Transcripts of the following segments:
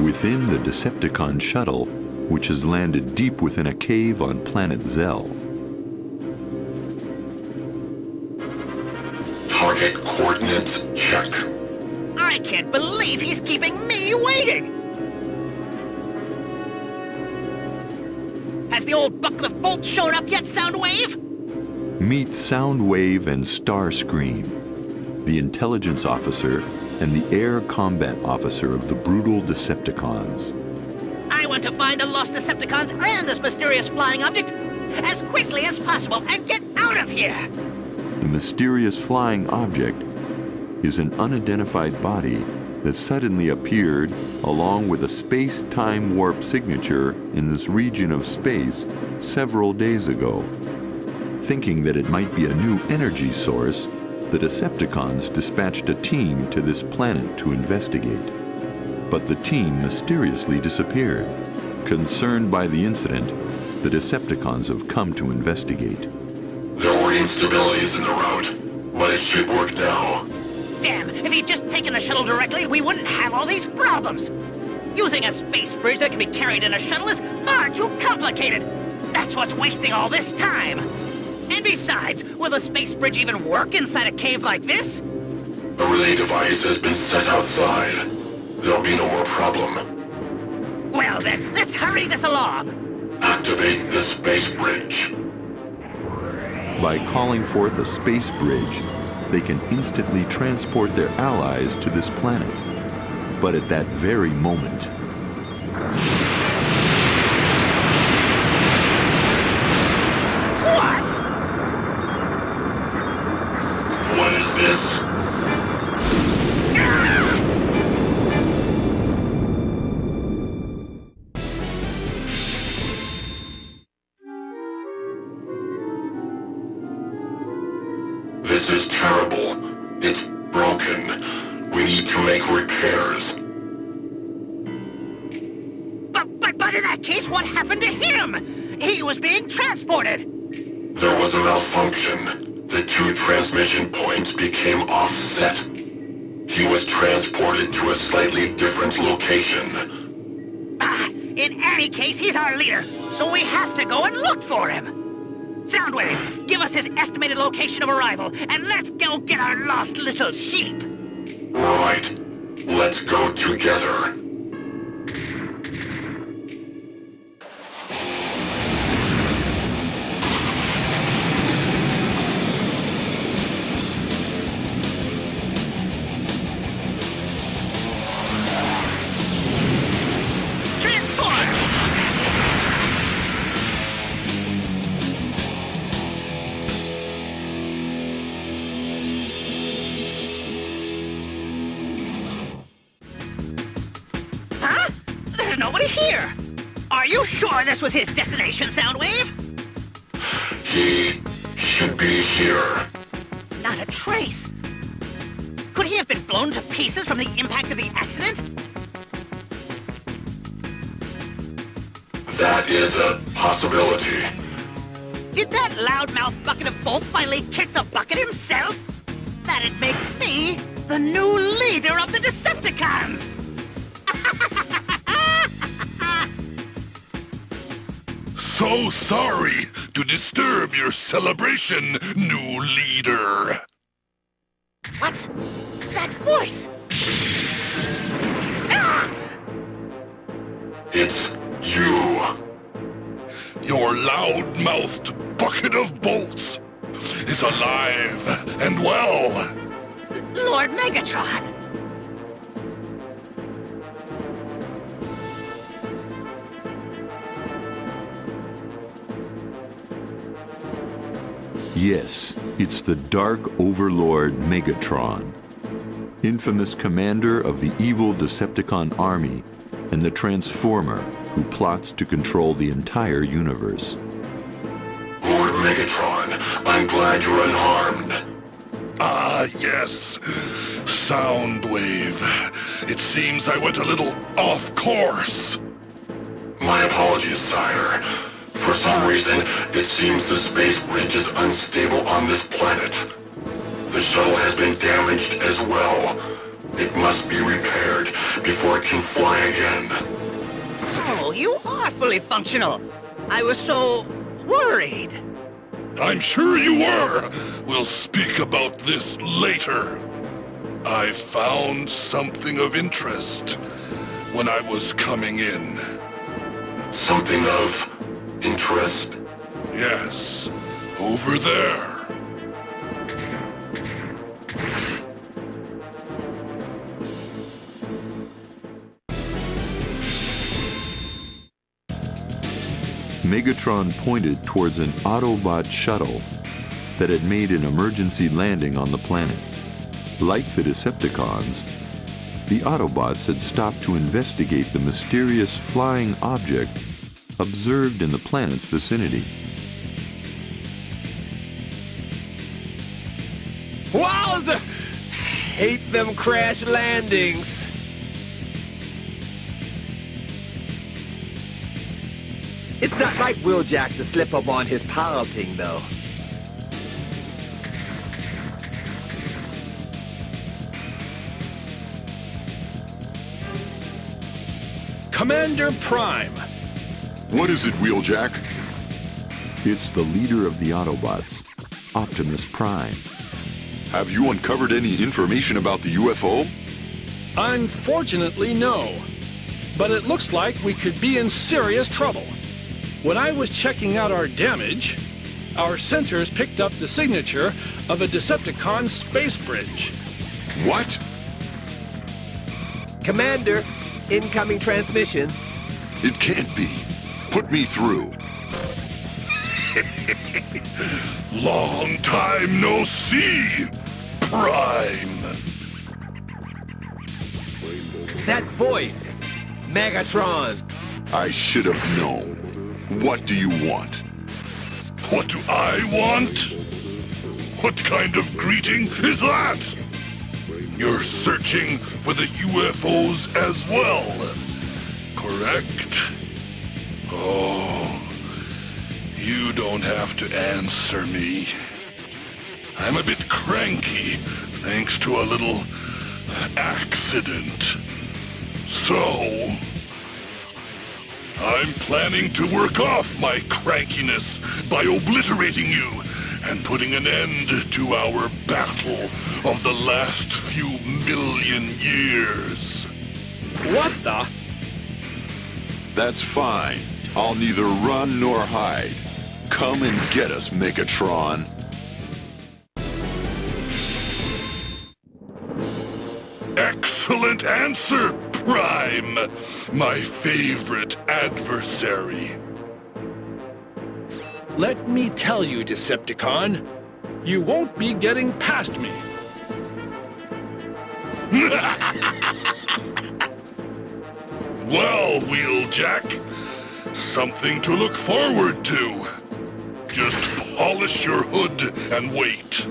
within the Decepticon shuttle, which has landed deep within a cave on planet Zel. Target coordinates check. I can't believe he's keeping me waiting! Has the old bucket of bolts shown up yet, Soundwave? Meet Soundwave and Starscream, the intelligence officer and the air combat officer of the brutal Decepticons. I want to find the lost Decepticons and this mysterious flying object as quickly as possible and get out of here! The mysterious flying object is an unidentified body that suddenly appeared along with a space-time warp signature in this region of space several days ago. Thinking that it might be a new energy source, the Decepticons dispatched a team to this planet to investigate. But the team mysteriously disappeared. Concerned by the incident, the Decepticons have come to investigate. There were instabilities in the route, but it should work now. Damn, if he'd just taken the shuttle directly, we wouldn't have all these problems. Using a space bridge that can be carried in a shuttle is far too complicated. That's what's wasting all this time. And besides, will the space bridge even work inside a cave like this? A relay device has been set outside. There'll be no more problem. Well then, let's hurry this along. Activate the space bridge. By calling forth a space bridge, they can instantly transport their allies to this planet. But at that very moment... What? What is this? This is terrible. It's broken. We need to make repairs. But in that case, what happened to him? He was being transported. There was a malfunction. The two transmission points became offset. He was transported to a slightly different location. In any case, he's our leader, so we have to go and look for him. Soundwave, give us his estimated location of arrival, and let's go get our lost little sheep. Right. Let's go together. Here! Are you sure this was his destination, Soundwave? He should be here. Not a trace. Could he have been blown to pieces from the impact of the accident? That is a possibility. Did that loudmouth bucket of bolts finally kick the bucket himself? That'd make me the new leader of the Decepticons! So sorry to disturb your celebration, new leader. What? That voice! Ah! It's you. Your loud-mouthed bucket of bolts is alive and well. Lord Megatron! Yes, it's the Dark Overlord Megatron, infamous commander of the evil Decepticon army and the Transformer who plots to control the entire universe. Lord Megatron, I'm glad you're unharmed. Ah, yes. Soundwave. It seems I went a little off course. My apologies, sire. For some reason, it seems the space bridge is unstable on this planet. The shuttle has been damaged as well. It must be repaired before it can fly again. Oh, you are fully functional. I was so worried. I'm sure you were. We'll speak about this later. I found something of interest when I was coming in. Something of interest? Yes, over there. Megatron pointed towards an Autobot shuttle that had made an emergency landing on the planet. Like the Decepticons, the Autobots had stopped to investigate the mysterious flying object observed in the planet's vicinity. Wowza! Hate them crash landings. It's not like Wheeljack to slip up on his piloting, though. Commander Prime. What is it, Wheeljack? It's the leader of the Autobots, Optimus Prime. Have you uncovered any information about the UFO? Unfortunately, no. But it looks like we could be in serious trouble. When I was checking out our damage, our sensors picked up the signature of a Decepticon space bridge. What? Commander, incoming transmission. It can't be. Put me through. Long time no see, Prime. That voice, Megatron. I should have known. What do you want? What do I want? What kind of greeting is that? You're searching for the UFOs as well, correct? Oh, you don't have to answer me. I'm a bit cranky, thanks to a little accident. So, I'm planning to work off my crankiness by obliterating you and putting an end to our battle of the last few million years. What the? That's fine. I'll neither run nor hide. Come and get us, Megatron. Excellent answer, Prime! My favorite adversary. Let me tell you, Decepticon, you won't be getting past me. Well, Wheeljack, something to look forward to. Just polish your hood and wait.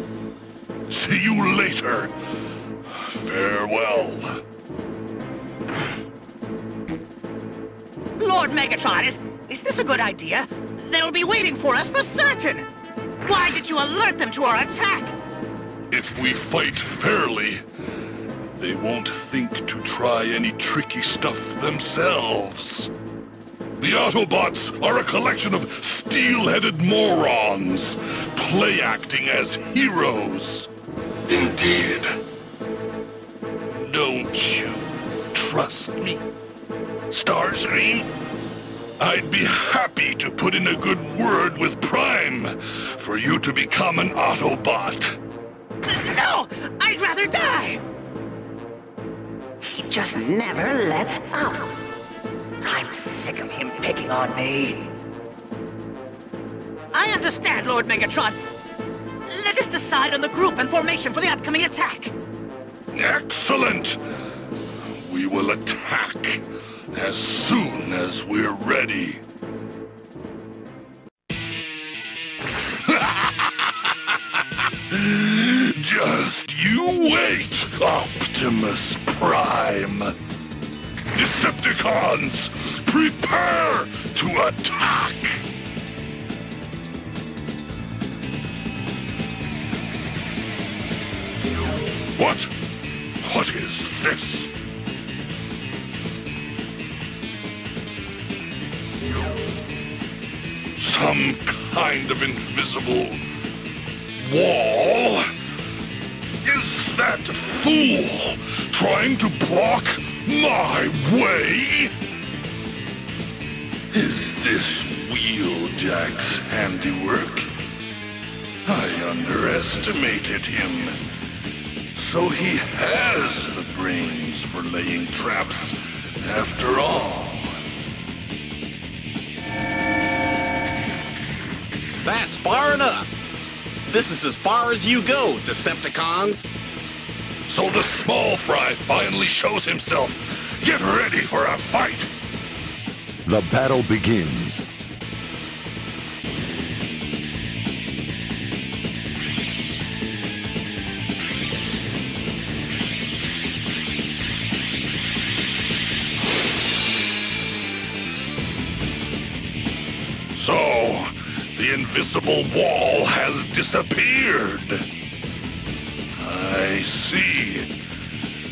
See you later. Farewell. Lord Megatron, is this a good idea? They'll be waiting for us for certain. Why did you alert them to our attack? If we fight fairly, they won't think to try any tricky stuff themselves. The Autobots are a collection of steel-headed morons, play-acting as heroes. Indeed. Don't you trust me, Starscream? I'd be happy to put in a good word with Prime for you to become an Autobot. No! I'd rather die! He just never lets up. I'm sick of him picking on me. I understand, Lord Megatron. Let us decide on the group and formation for the upcoming attack. Excellent! We will attack as soon as we're ready. Just you wait, Optimus Prime. Decepticons, prepare to attack! What? What is Some kind of invisible wall? Is that fool trying to block my way? Is this Wheeljack's handiwork? I underestimated him. So he has the brains for laying traps after all. That's far enough. This is as far as you go, Decepticons. So the small fry finally shows himself. Get ready for a fight. The battle begins. So, the invisible wall has disappeared. I see.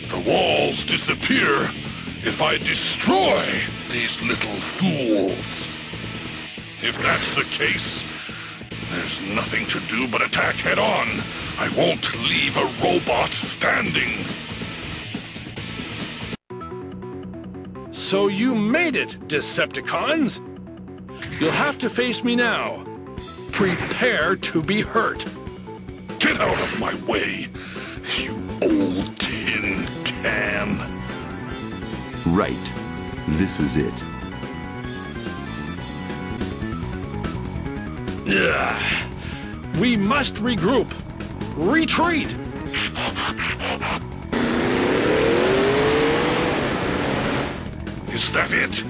The walls disappear if I destroy these little fools. If that's the case, there's nothing to do but attack head on. I won't leave a robot standing. So you made it, Decepticons. You'll have to face me now. Prepare to be hurt. Get out of my way, you old tin can. Right. This is it. We must regroup. Retreat! Is that it?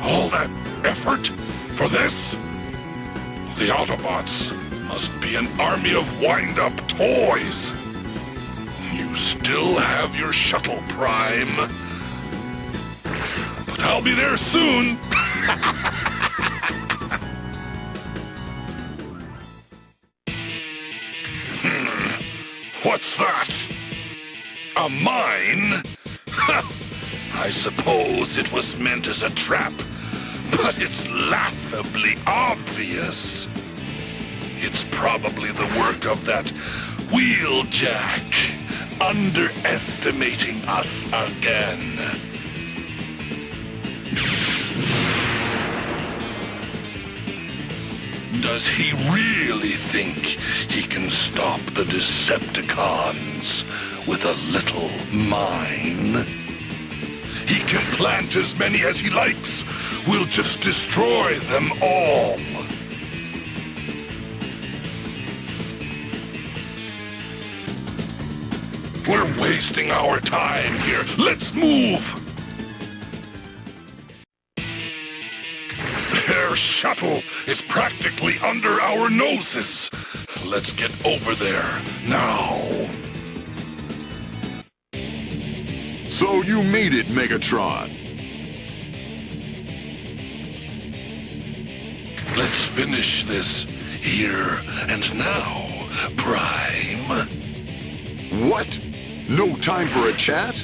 All that effort for this? The Autobots must be an army of wind-up toys. You still have your shuttle, Prime. But I'll be there soon. What's that? A mine? I suppose it was meant as a trap, but it's laughably obvious. It's probably the work of that Wheeljack, underestimating us again. Does he really think he can stop the Decepticons with a little mine? He can plant as many as he likes. We'll just destroy them all. We're wasting our time here. Let's move! Their shuttle is practically under our noses. Let's get over there now. So you made it, Megatron. Let's finish this here and now, Prime. What? No time for a chat?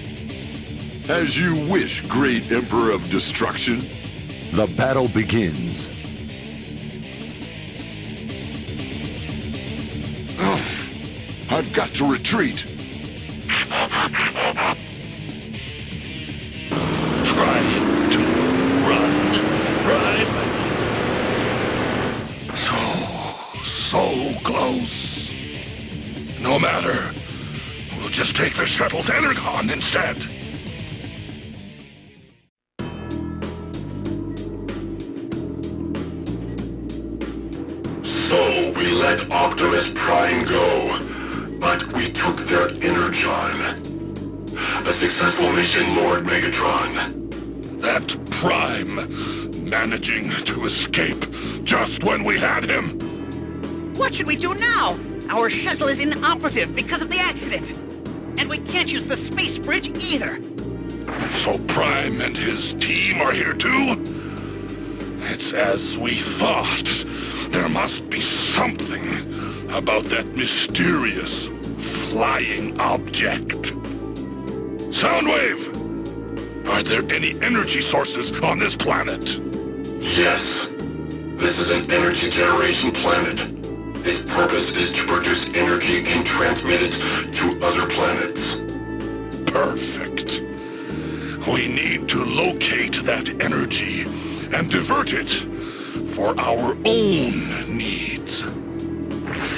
As you wish, great Emperor of Destruction. The battle begins. I've got to retreat. Trying to run, Prime. So close. No matter. We'll just take the shuttle's energon instead. So we let Optimus Prime go, but we took their energon. A successful mission, Lord Megatron. That Prime managing to escape just when we had him. What should we do now? Our shuttle is inoperative because of the accident. And we can't use the space bridge either. So Prime and his team are here too? It's as we thought. There must be something about that mysterious flying object. Soundwave! Are there any energy sources on this planet? Yes. This is an energy generation planet. Its purpose is to produce energy and transmit it to other planets. Perfect. We need to locate that energy and divert it for our own needs.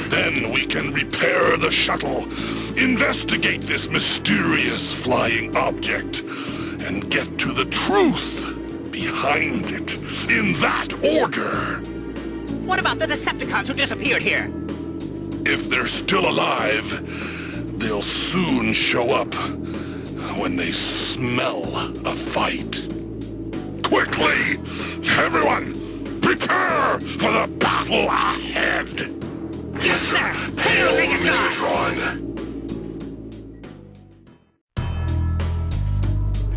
Then we can repair the shuttle, investigate this mysterious flying object, and get to the truth behind it in that order. What about the Decepticons who disappeared here? If they're still alive, they'll soon show up when they smell a fight. Quickly, everyone, prepare for the battle ahead! Yes, sir! Hail Megatron!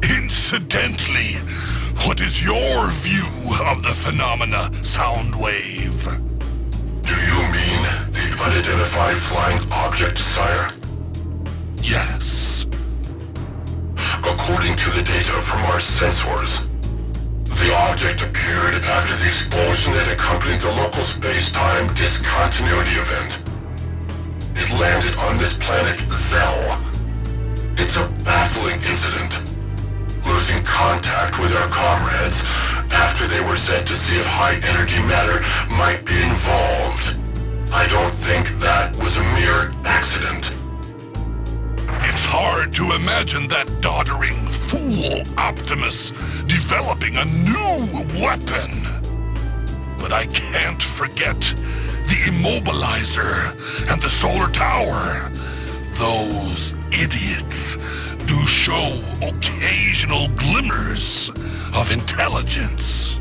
Incidentally, what is your view of the phenomena, Soundwave? Do you mean the unidentified flying object, sire? Yes. According to the data from our sensors, the object appeared after the explosion that accompanied the local space-time discontinuity event. It landed on this planet, Zel. It's a baffling incident. Losing contact with our comrades after they were sent to see if high-energy matter might be involved. I don't think that was a mere accident. It's hard to imagine that doddering fool Optimus developing a new weapon. But I can't forget the immobilizer and the solar tower. Those idiots do show occasional glimmers of intelligence.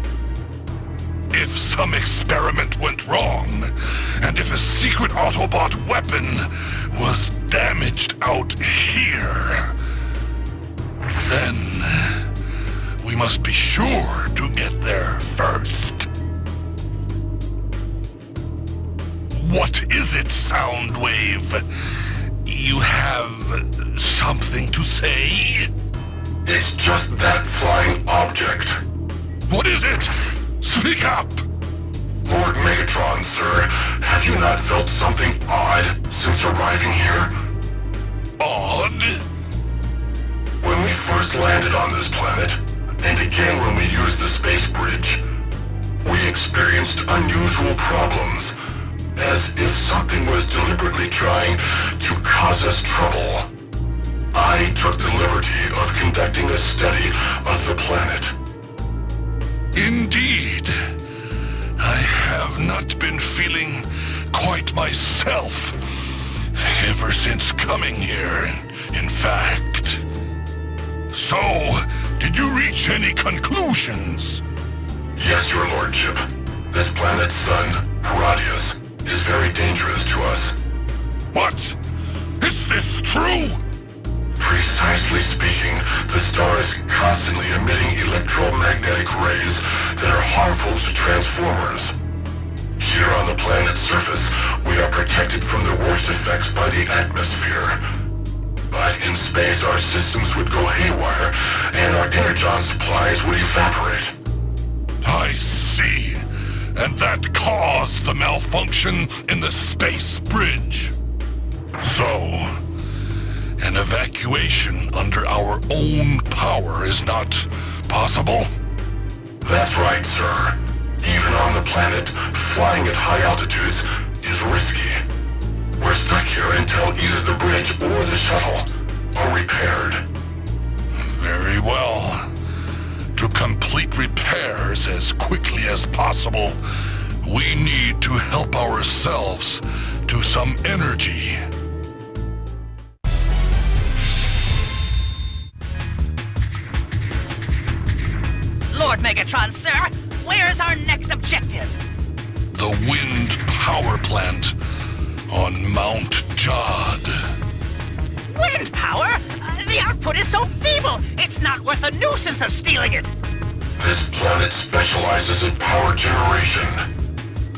If some experiment went wrong, and if a secret Autobot weapon was damaged out here, then we must be sure to get there first. What is it, Soundwave? You have something to say? It's just that flying object. What is it? Speak up! Lord Megatron, sir, have you not felt something odd since arriving here? Odd? When we first landed on this planet, and again when we used the space bridge, we experienced unusual problems, as if something was deliberately trying to cause us trouble. I took the liberty of conducting a study of the planet. Indeed. I have not been feeling quite myself ever since coming here, in fact. So, did you reach any conclusions? Yes, your lordship. This planet's sun, Herodias, is very dangerous to us. What? Is this true? Precisely speaking, the star is constantly emitting electromagnetic rays that are harmful to Transformers. Here on the planet's surface, we are protected from the worst effects by the atmosphere. But in space, our systems would go haywire, and our energon supplies would evaporate. I see. And that caused the malfunction in the space bridge. So, an evacuation under our own power is not possible? That's right, sir. Even on the planet, flying at high altitudes is risky. We're stuck here until either the bridge or the shuttle are repaired. Very well. To complete repairs as quickly as possible, we need to help ourselves to some energy. Lord Megatron, sir, where's our next objective? The wind power plant on Mount Jod. Wind power? The output is so feeble, it's not worth the nuisance of stealing it. This planet specializes in power generation.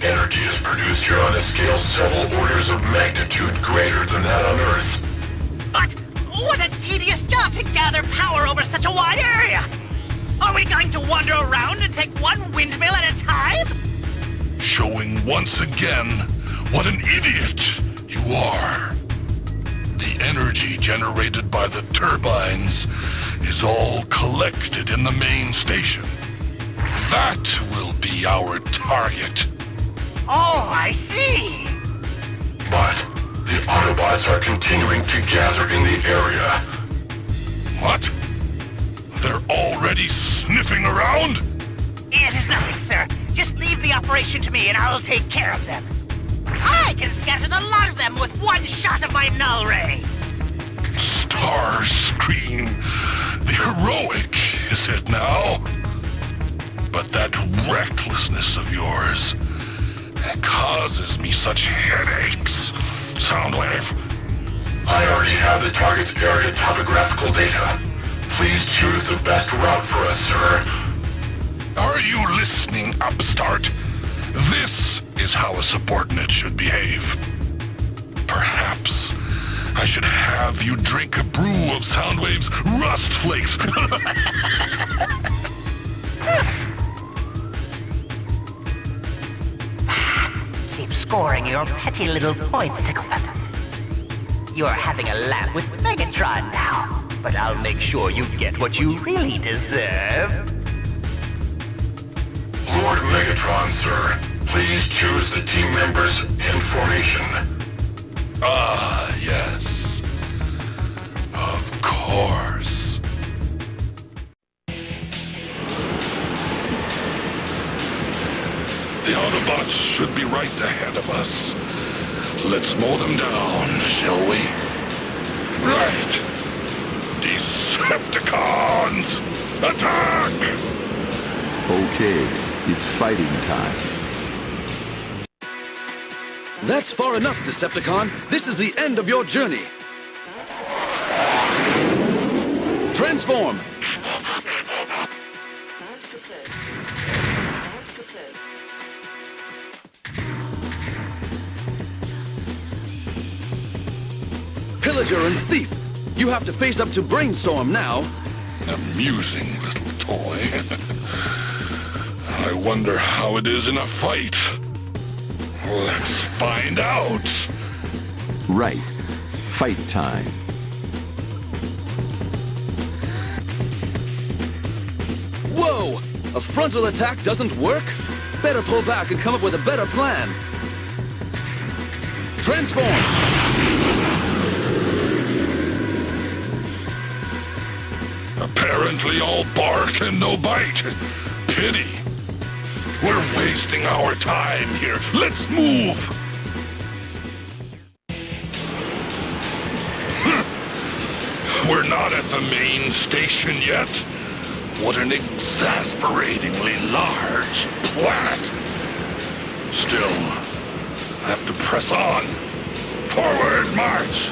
Energy is produced here on a scale several orders of magnitude greater than that on Earth. But what a tedious job to gather power over such a wide area! Are we going to wander around and take one windmill at a time? showing once again what an idiot you are. The energy generated by the turbines is all collected in the main station. That will be our target. Oh, I see. But the Autobots are continuing to gather in the area. What? They're already sniffing around? It is nothing, sir. Just leave the operation to me and I'll take care of them. I can scatter the lot of them with one shot of my null ray. Starscream, the heroic, is it now? But that recklessness of yours causes me such headaches. Soundwave. I already have the target's area topographical data. Please choose the best route for us, sir. Are you listening, upstart? This is how a subordinate should behave. Perhaps I should have you drink a brew of Soundwave's Rust Flakes. Keep scoring your petty little points, Sycophant. You're having a laugh with Megatron now, but I'll make sure you get what you really deserve. Lord Megatron, sir. Please choose the team members in formation. Ah, yes. Of course. The Autobots should be right ahead of us. Let's mow them down, shall we? Right. Decepticons! Attack! Okay, it's fighting time. That's far enough, Decepticon. This is the end of your journey. Transform! Pillager and thief! You have to face up to Brainstorm now. Amusing little toy. I wonder how it is in a fight. Let's find out. Right. Fight time. Whoa! A frontal attack doesn't work? Better pull back and come up with a better plan. Transform! Apparently all bark and no bite. Pity. We're wasting our time here. Let's move! We're not at the main station yet. What an exasperatingly large planet. Still, have to press on. Forward march!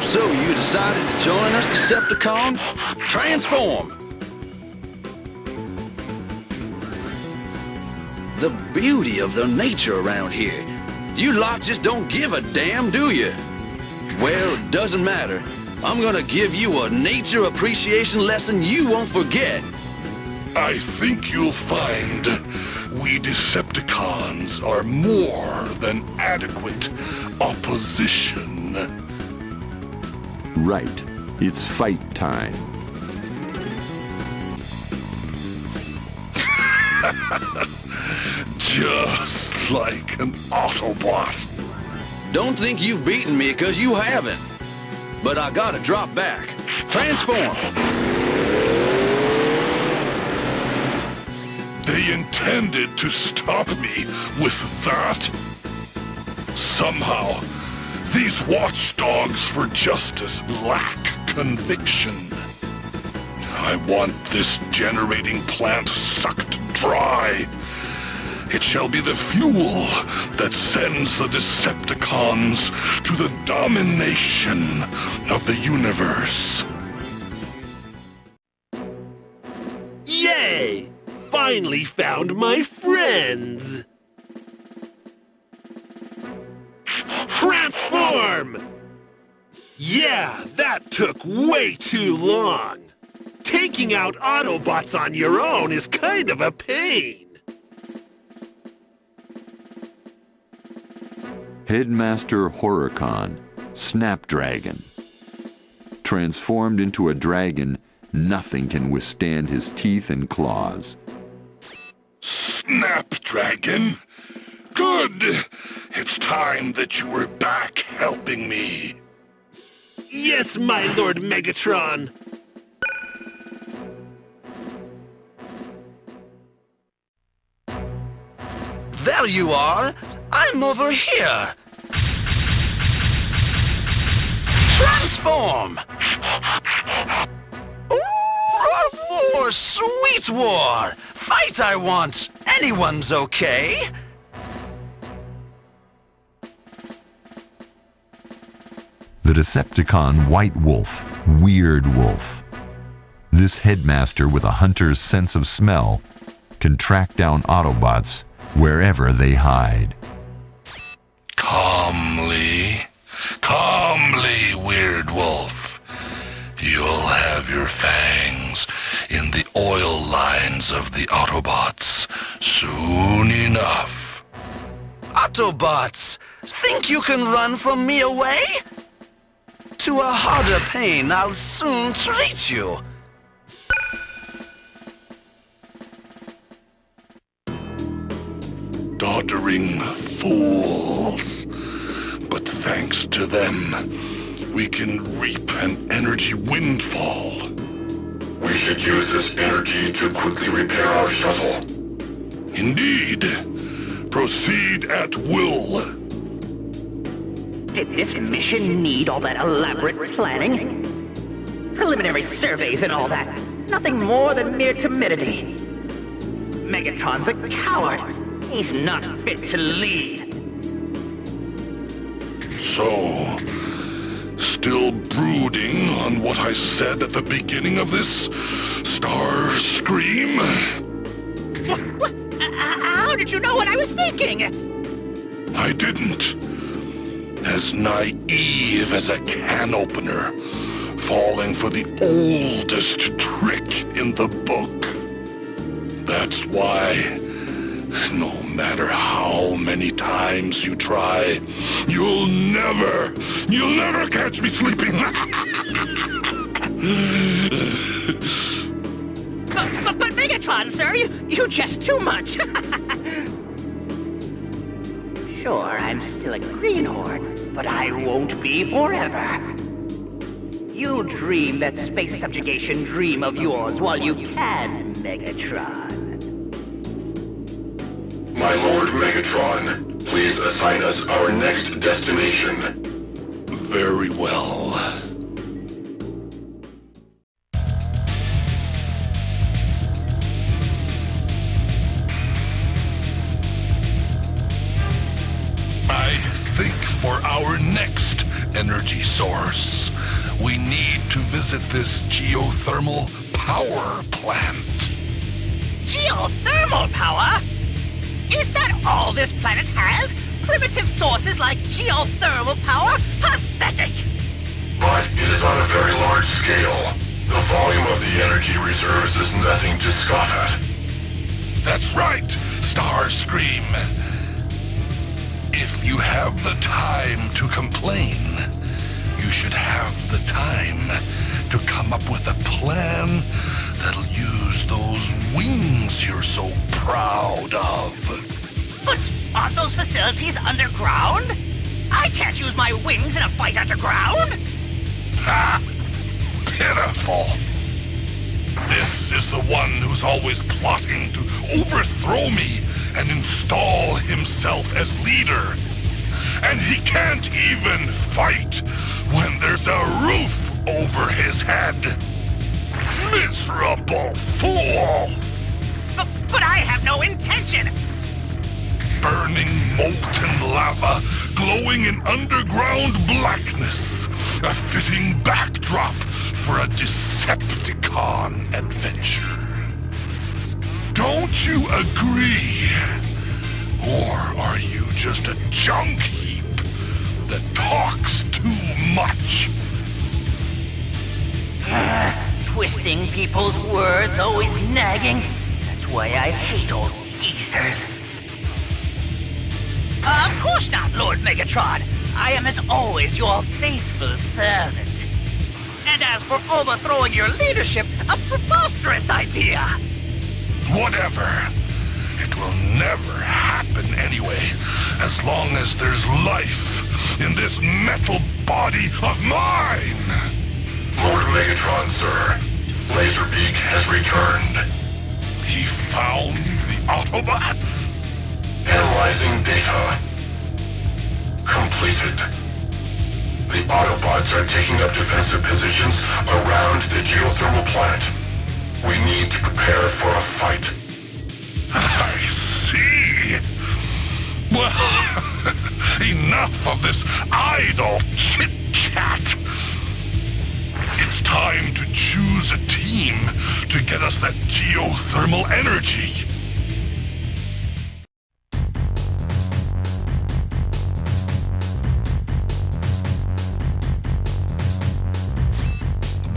So you decided to join us, Decepticon? Transform! The beauty of the nature around here. You lot just don't give a damn, do you? Well, it doesn't matter. I'm gonna give you a nature appreciation lesson you won't forget. I think you'll find we Decepticons are more than adequate opposition. Right. It's fight time. Just like an Autobot. Don't think you've beaten me, 'cause you haven't. But I gotta drop back. Transform! They intended to stop me with that. Somehow, these watchdogs for justice lack conviction. I want this generating plant sucked dry. It shall be the fuel that sends the Decepticons to the domination of the universe. Yay! Finally found my friends! Transform! Yeah, that took way too long. Taking out Autobots on your own is kind of a pain. Headmaster Horicon, Snapdragon. Transformed into a dragon, nothing can withstand his teeth and claws. Snapdragon? Good! It's time that you were back helping me. Yes, my Lord Megatron. There you are! I'm over here! Transform! War, sweet war! Fight I want! Anyone's okay! The Decepticon White Wolf, Weird Wolf. This headmaster with a hunter's sense of smell can track down Autobots wherever they hide. Calmly, Weird Wolf. You'll have your fangs in the oil lines of the Autobots soon enough. Autobots! Think you can run from me away? To a harder pain I'll soon treat you. Doddering fools. But thanks to them, we can reap an energy windfall. We should use this energy to quickly repair our shuttle. Indeed. Proceed at will. Did this mission need all that elaborate planning? Preliminary surveys and all that. Nothing more than mere timidity. Megatron's a coward. He's not fit to lead. So, still brooding on what I said at the beginning of this Starscream? How did you know what I was thinking? I didn't. As naive as a can opener, falling for the oldest trick in the book. That's why, no matter how many times you try, you'll never catch me sleeping. But Megatron, sir, you just too much. Sure, I'm still a greenhorn, but I won't be forever. You dream that space subjugation dream of yours while you can, Megatron. My Lord Megatron, please assign us our next destination. Very well. I think for our next energy source, we need to visit this geothermal power plant. Geothermal power? Is that all this planet has? Primitive sources like geothermal power? Pathetic! But it is on a very large scale. The volume of the energy reserves is nothing to scoff at. That's right, Starscream. If you have the time to complain, you should have the time to come up with a plan that'll use those wings you're so proud of. But aren't those facilities underground? I can't use my wings in a fight underground! Ha! Pitiful! This is the one who's always plotting to overthrow me and install himself as leader. And he can't even fight when there's a roof over his head. Miserable fool! But I have no intention! Burning molten lava, glowing in underground blackness. A fitting backdrop for a Decepticon adventure. Don't you agree? Or are you just a junk heap that talks too much twisting people's words, always nagging. That's why I hate old geezers. Of course not, Lord Megatron. I am, as always, your faithful servant. And as for overthrowing your leadership, a preposterous idea. Whatever. It will never happen anyway, as long as there's life in this metal body of mine! Lord Megatron, sir. Laserbeak has returned. He found the Autobots? Analyzing data. Completed. The Autobots are taking up defensive positions around the geothermal plant. We need to prepare for a fight. I see. Well, enough of this idle chit-chat. It's time to choose a team to get us that geothermal energy.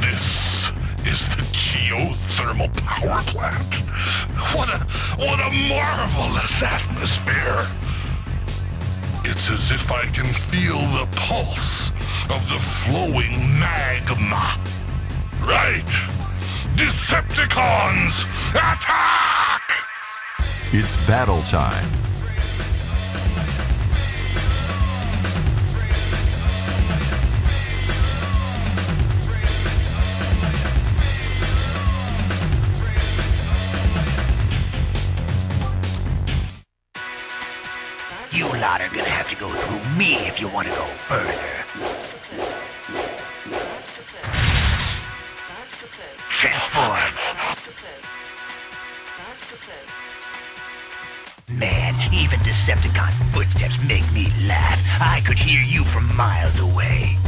This is the geothermal power plant. What a marvelous atmosphere. It's as if I can feel the pulse of the flowing magma. Right. Decepticons, attack! It's battle time. You lot are gonna have to go through me if you want to go further. Transform. Man, even Decepticon footsteps make me laugh. I could hear you from miles away.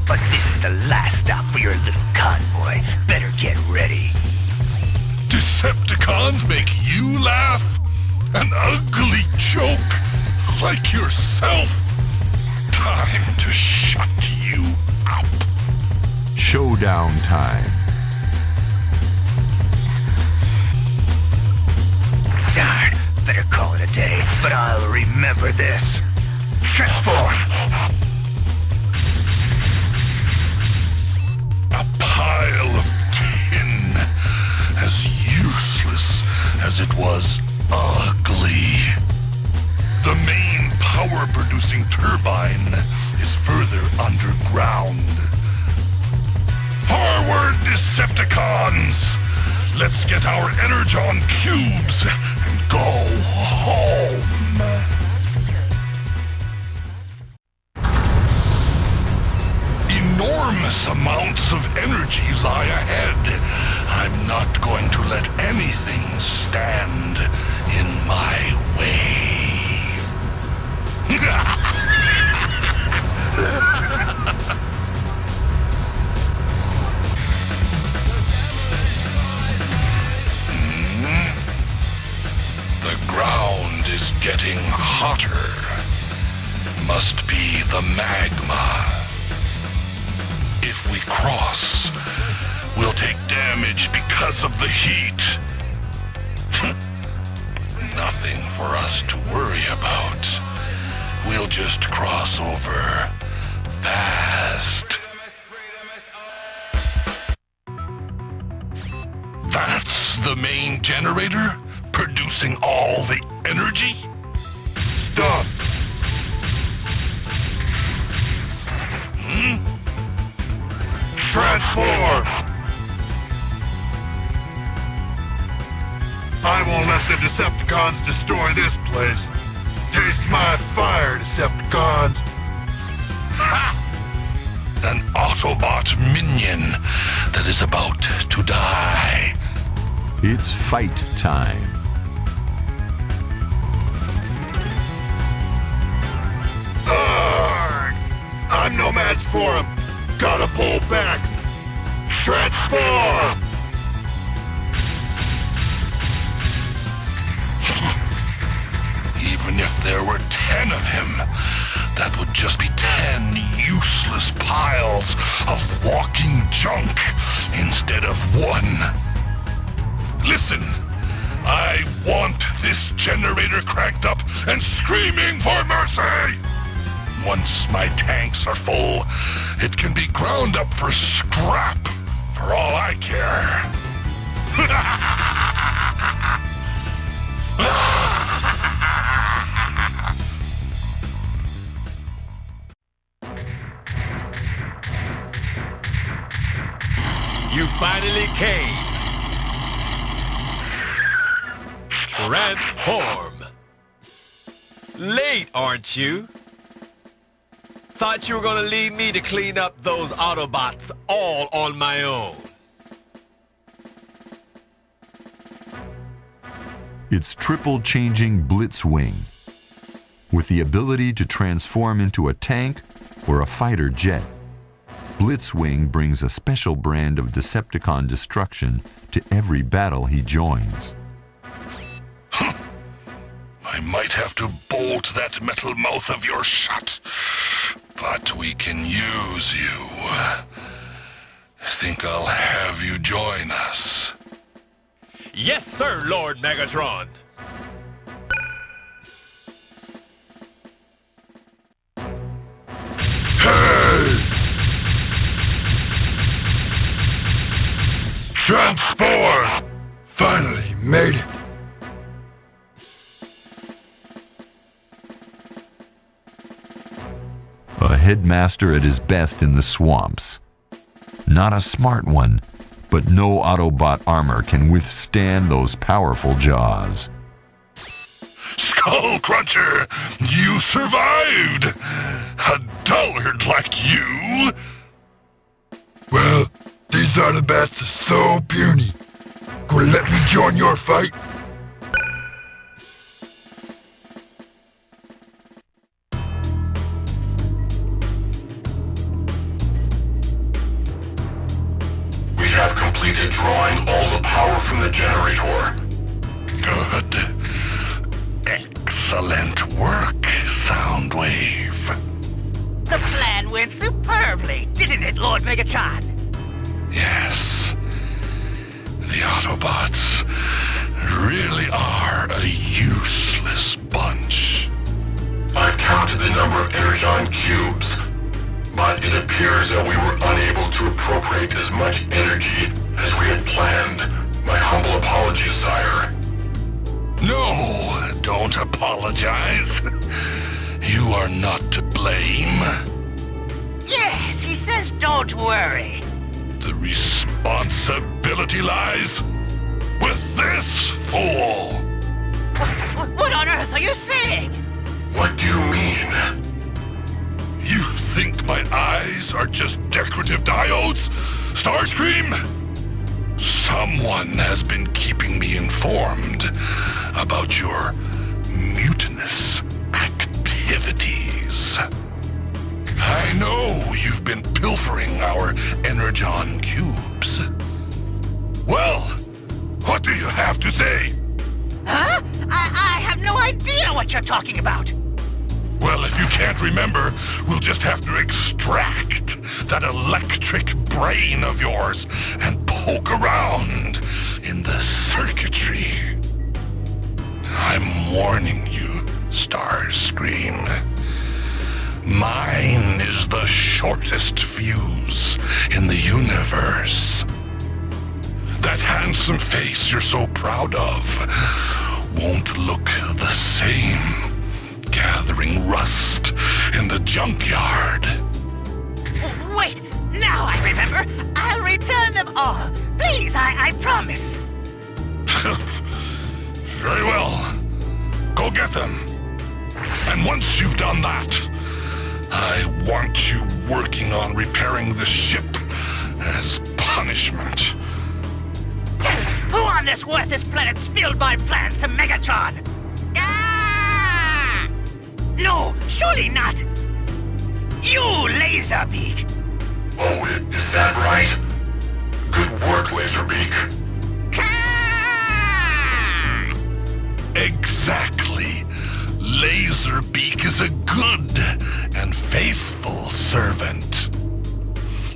But this is the last stop for your little convoy. Better get ready. Decepticons make you laugh? An ugly joke like yourself? Time to shut you up. Showdown time. Darn, better call it a day, but I'll remember this. Transform! A pile of tin, as useless as it was ugly. The main power-producing turbine is further underground. Forward, Decepticons! Let's get our Energon cubes and go home. Enormous amounts of energy lie ahead. I'm not going to let anything stand in my way. The ground is getting hotter. Must be the magma. If we cross, we'll take damage because of the heat. Nothing for us to worry about. We'll just cross over fast. That's the main generator producing all the energy? Stop. Transform! I won't let the Decepticons destroy this place. Taste my fire, Decepticons. Ha! An Autobot minion that is about to die. It's fight time. I'm no match for him. Gotta pull back. Transform! Even if there were 10 of him, that would just be 10 useless piles of walking junk instead of one. Listen, I want this generator cranked up and screaming for mercy! Once my tanks are full, it can be ground up for scrap, for all I care. You finally came. Transform. Late, aren't you? Thought you were gonna leave me to clean up those Autobots all on my own. It's triple-changing Blitzwing, with the ability to transform into a tank or a fighter jet. Blitzwing brings a special brand of Decepticon destruction to every battle he joins. I might have to bolt that metal mouth of yours shut, but we can use you. Think I'll have you join us. Yes, sir, Lord Megatron. Hey! Transform! Finally made it. A headmaster at his best in the swamps. Not a smart one, but no Autobot armor can withstand those powerful jaws. Skull Cruncher, you survived! A dullard like you! Well, these Autobots are so puny. Gonna let me join your fight? We have completed drawing all the power from the generator. Good. Excellent work, Soundwave. The plan went superbly, didn't it, Lord Megatron? Yes. The Autobots really are a useless bunch. I've counted the number of energon cubes, but it appears that we were unable to appropriate as much energy as we had planned. My humble apologies, sire. No, don't apologize. You are not to blame. Yes, he says don't worry. The responsibility lies with this fool. What on earth are you saying? What do you mean? You think my eyes are just decorative diodes, Starscream? Someone has been keeping me informed about your mutinous activities. I know you've been pilfering our energon cubes. Well, what do you have to say? Huh? I have no idea what you're talking about. Well, if you can't remember, we'll just have to extract that electric brain of yours and poke around in the circuitry. I'm warning you, Starscream. Mine is the shortest fuse in the universe. That handsome face you're so proud of won't look the same gathering rust in the junkyard. Wait, now I remember. I'll return them all. Please, I promise. Very well. Go get them. And once you've done that, I want you working on repairing the ship as punishment. Damn it! Who on this worthless planet spilled my plans to Megatron? Ah! No, surely not. You, Laserbeak! Oh, is that right? Good work, Laserbeak. Ah! Exactly. Laserbeak is a good and faithful servant.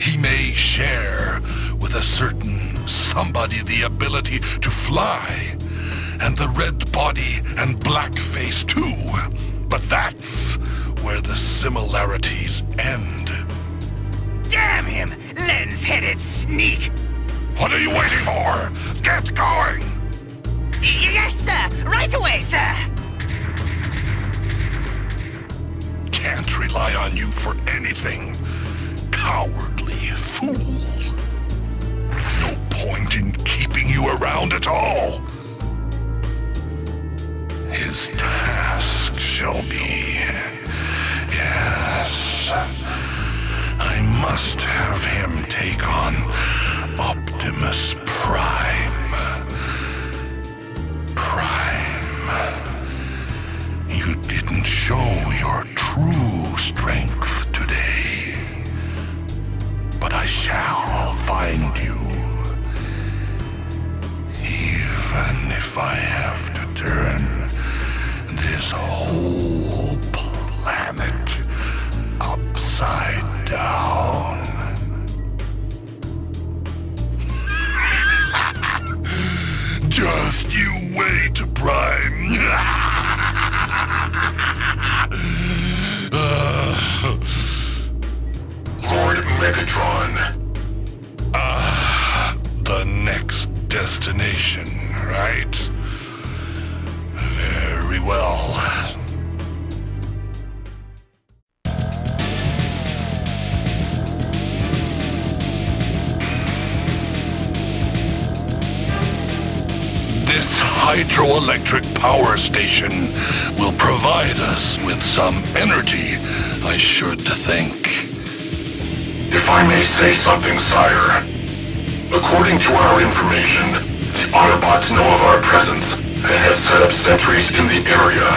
He may share with a certain somebody the ability to fly, and the red body and black face too. But that's where the similarities end. Damn him! Lens-headed sneak! What are you waiting for? Get going! Yes, sir! Right away, sir! Can't rely on you for anything. Cowardly fool. No point in keeping you around at all. His task shall be... Yes... I must have him take on Optimus Prime. You didn't show your true strength today. But I shall find you. Even if I have to turn this whole planet upside down. Just you wait, Prime. Lord Megatron. The next destination, right? Very well. This hydroelectric power station will provide us with some energy, I should think. If I may say something, sire. According to our information, the Autobots know of our presence and have set up sentries in the area.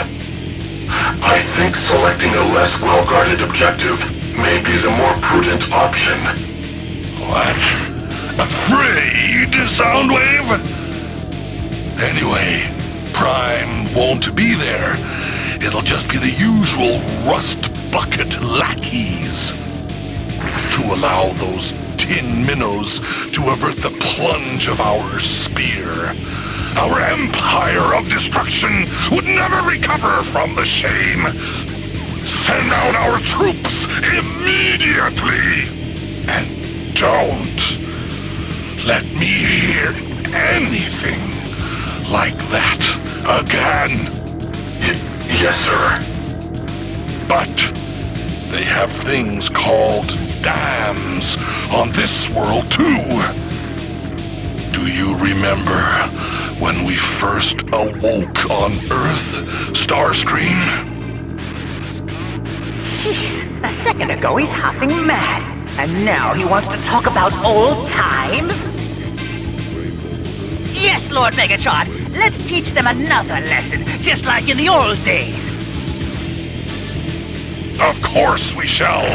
I think selecting a less well-guarded objective may be the more prudent option. What? Afraid, Soundwave? Anyway, Prime won't be there. It'll just be the usual rust bucket lackeys. To allow those tin minnows to avert the plunge of our spear. Our empire of destruction would never recover from the shame. Send out our troops immediately. And don't let me hear anything like that again. Yes, sir. But they have things called dams on this world too. Do you remember when we first awoke on Earth, Starscream? Jeez, a second ago he's hopping mad, and now he wants to talk about old times? Yes, Lord Megatron! Let's teach them another lesson, just like in the old days! Of course we shall.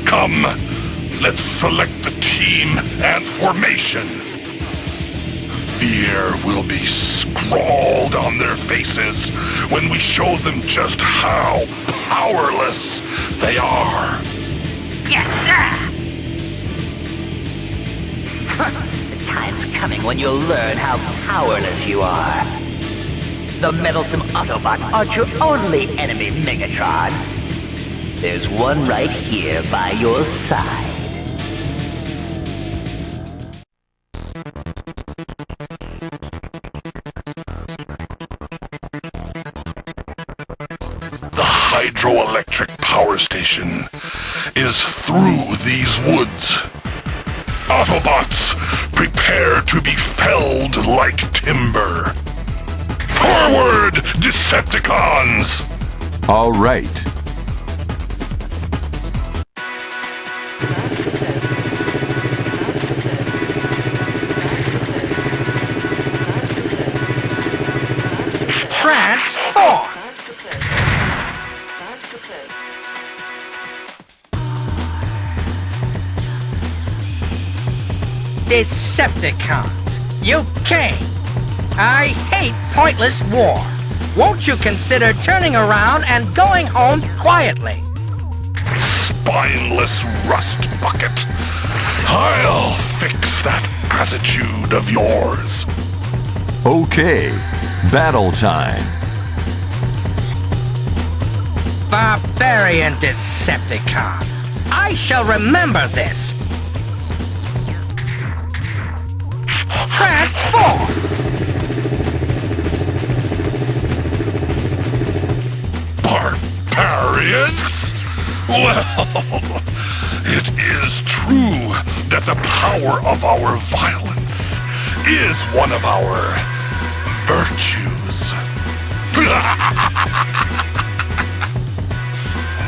Come, let's select the team and formation. Fear will be scrawled on their faces when we show them just how powerless they are. Yes, sir! The time's coming when you'll learn how powerless you are. The meddlesome Autobots aren't your only enemy, Megatron. There's one right here by your side. The hydroelectric power station is through these woods. Autobots, prepare to be felled like timber. Forward, Decepticons! All right. Transform! Decepticons, you came. I hate pointless war. Won't you consider turning around and going home quietly? Spineless rust bucket. I'll fix that attitude of yours. Okay, battle time. Barbarian Decepticon. I shall remember this. Transform! Barbarians? Well, it is true that the power of our violence is one of our virtues.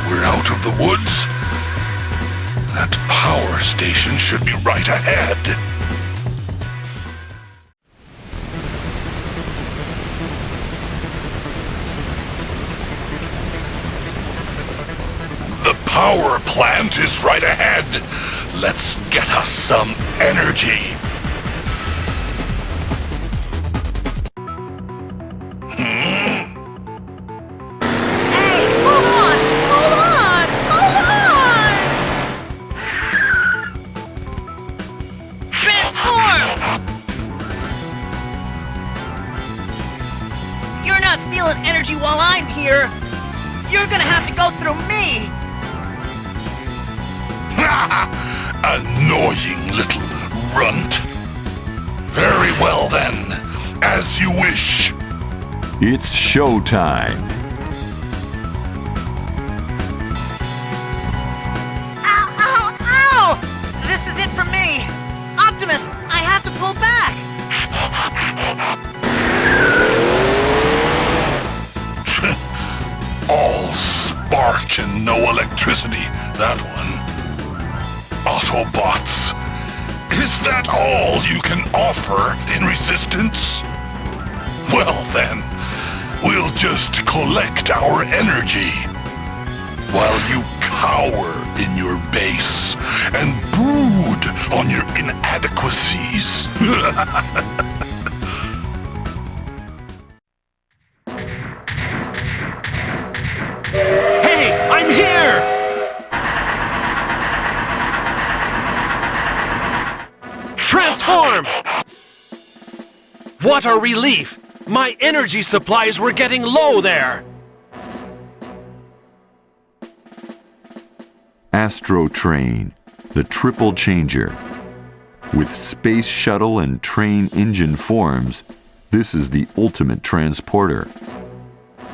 We're out of the woods. That power station should be right ahead. The power plant is right ahead. Let's get us some energy. Energy while I'm here. You're gonna have to go through me. Annoying little runt. Very well then, as you wish. It's showtime. Ow, ow, ow! This is it for me. Optimus, I have to pull back. All spark and no electricity, that one. Autobots, is that all you can offer in resistance? Well then, we'll just collect our energy, while you cower in your base and brood on your inadequacies. Hey, I'm here! Transform! What a relief! My energy supplies were getting low there! Astro Train, the triple changer. With space shuttle and train engine forms, this is the ultimate transporter.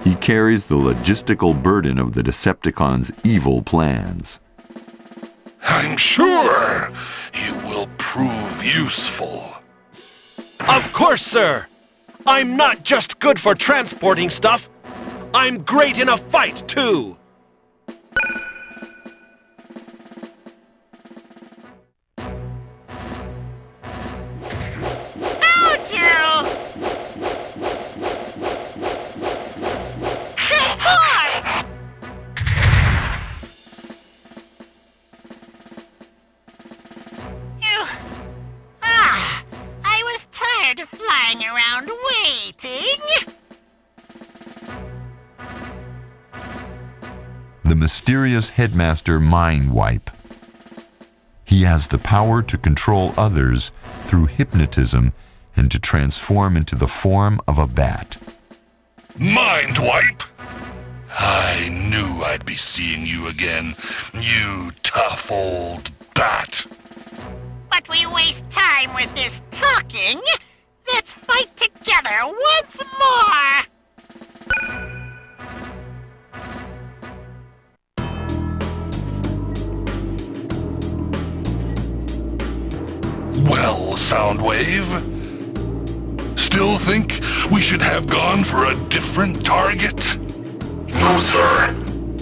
He carries the logistical burden of the Decepticons' evil plans. I'm sure it will prove useful. Of course, sir! I'm not just good for transporting stuff. I'm great in a fight, too! Flying around waiting. The mysterious headmaster mind wipe. He has the power to control others through hypnotism and to transform into the form of a bat. Mind wipe? I knew I'd be seeing you again, you tough old bat. But we waste time with this talking. Let's fight together once more! Well, Soundwave, still think we should have gone for a different target? No, sir.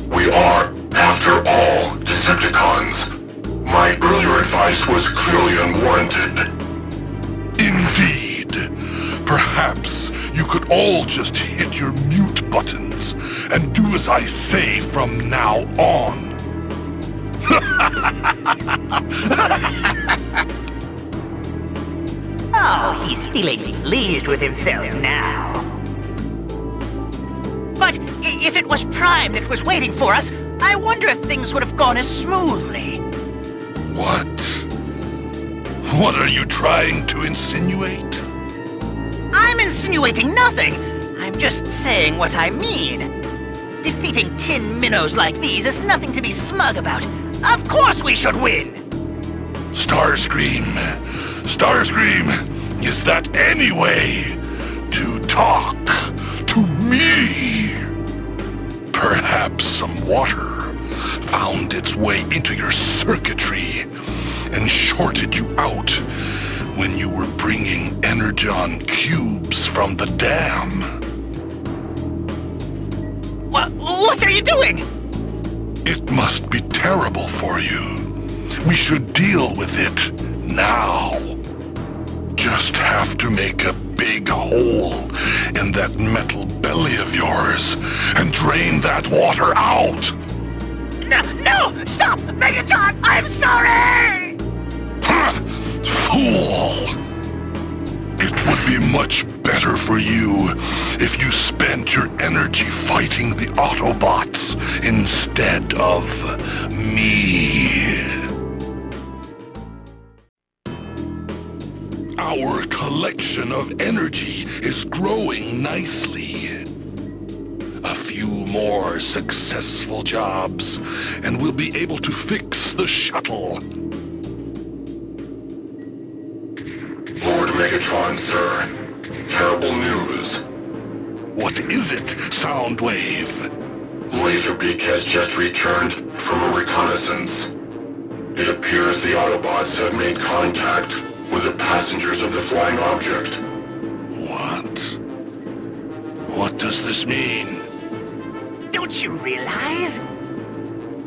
We are, after all, Decepticons. My earlier advice was clearly unwarranted. Indeed. Perhaps you could all just hit your mute buttons and do as I say from now on. Oh, he's feeling pleased with himself now. But if it was Prime that was waiting for us, I wonder if things would have gone as smoothly. What? What are you trying to insinuate? I'm insinuating nothing. I'm just saying what I mean. Defeating tin minnows like these is nothing to be smug about. Of course we should win! Starscream, is that any way to talk to me? Perhaps some water found its way into your circuitry and shorted you out when you were bringing energon cubes from the dam. What are you doing? It must be terrible for you. We should deal with it now. Just have to make a big hole in that metal belly of yours and drain that water out. No! Stop! Megatron! I'm sorry! Fool! It would be much better for you if you spent your energy fighting the Autobots instead of me. Our collection of energy is growing nicely. A few more successful jobs, and we'll be able to fix the shuttle. Lord Megatron, sir. Terrible news. What is it, Soundwave? Laserbeak has just returned from a reconnaissance. It appears the Autobots have made contact with the passengers of the flying object. What? What does this mean? Don't you realize?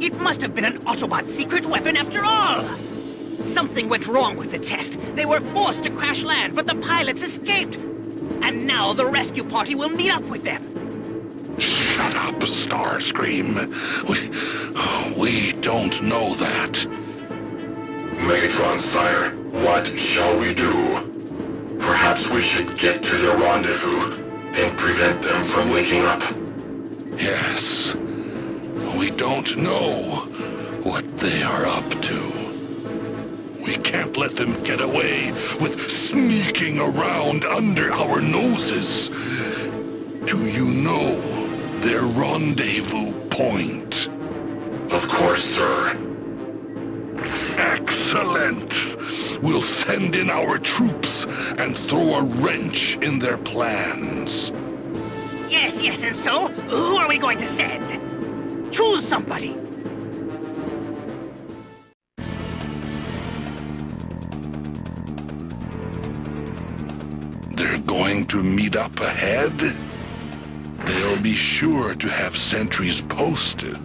It must have been an Autobot secret weapon after all! Something went wrong with the test. They were forced to crash land, but the pilots escaped. And now the rescue party will meet up with them. Shut up, Starscream. We don't know that. Megatron, sire, what shall we do? Perhaps we should get to their rendezvous and prevent them from linking up. Yes. We don't know what they are up to. We can't let them get away with sneaking around under our noses. Do you know their rendezvous point? Of course, sir. Excellent! We'll send in our troops and throw a wrench in their plans. Yes, and so, who are we going to send? Choose somebody. They're going to meet up ahead? They'll be sure to have sentries posted,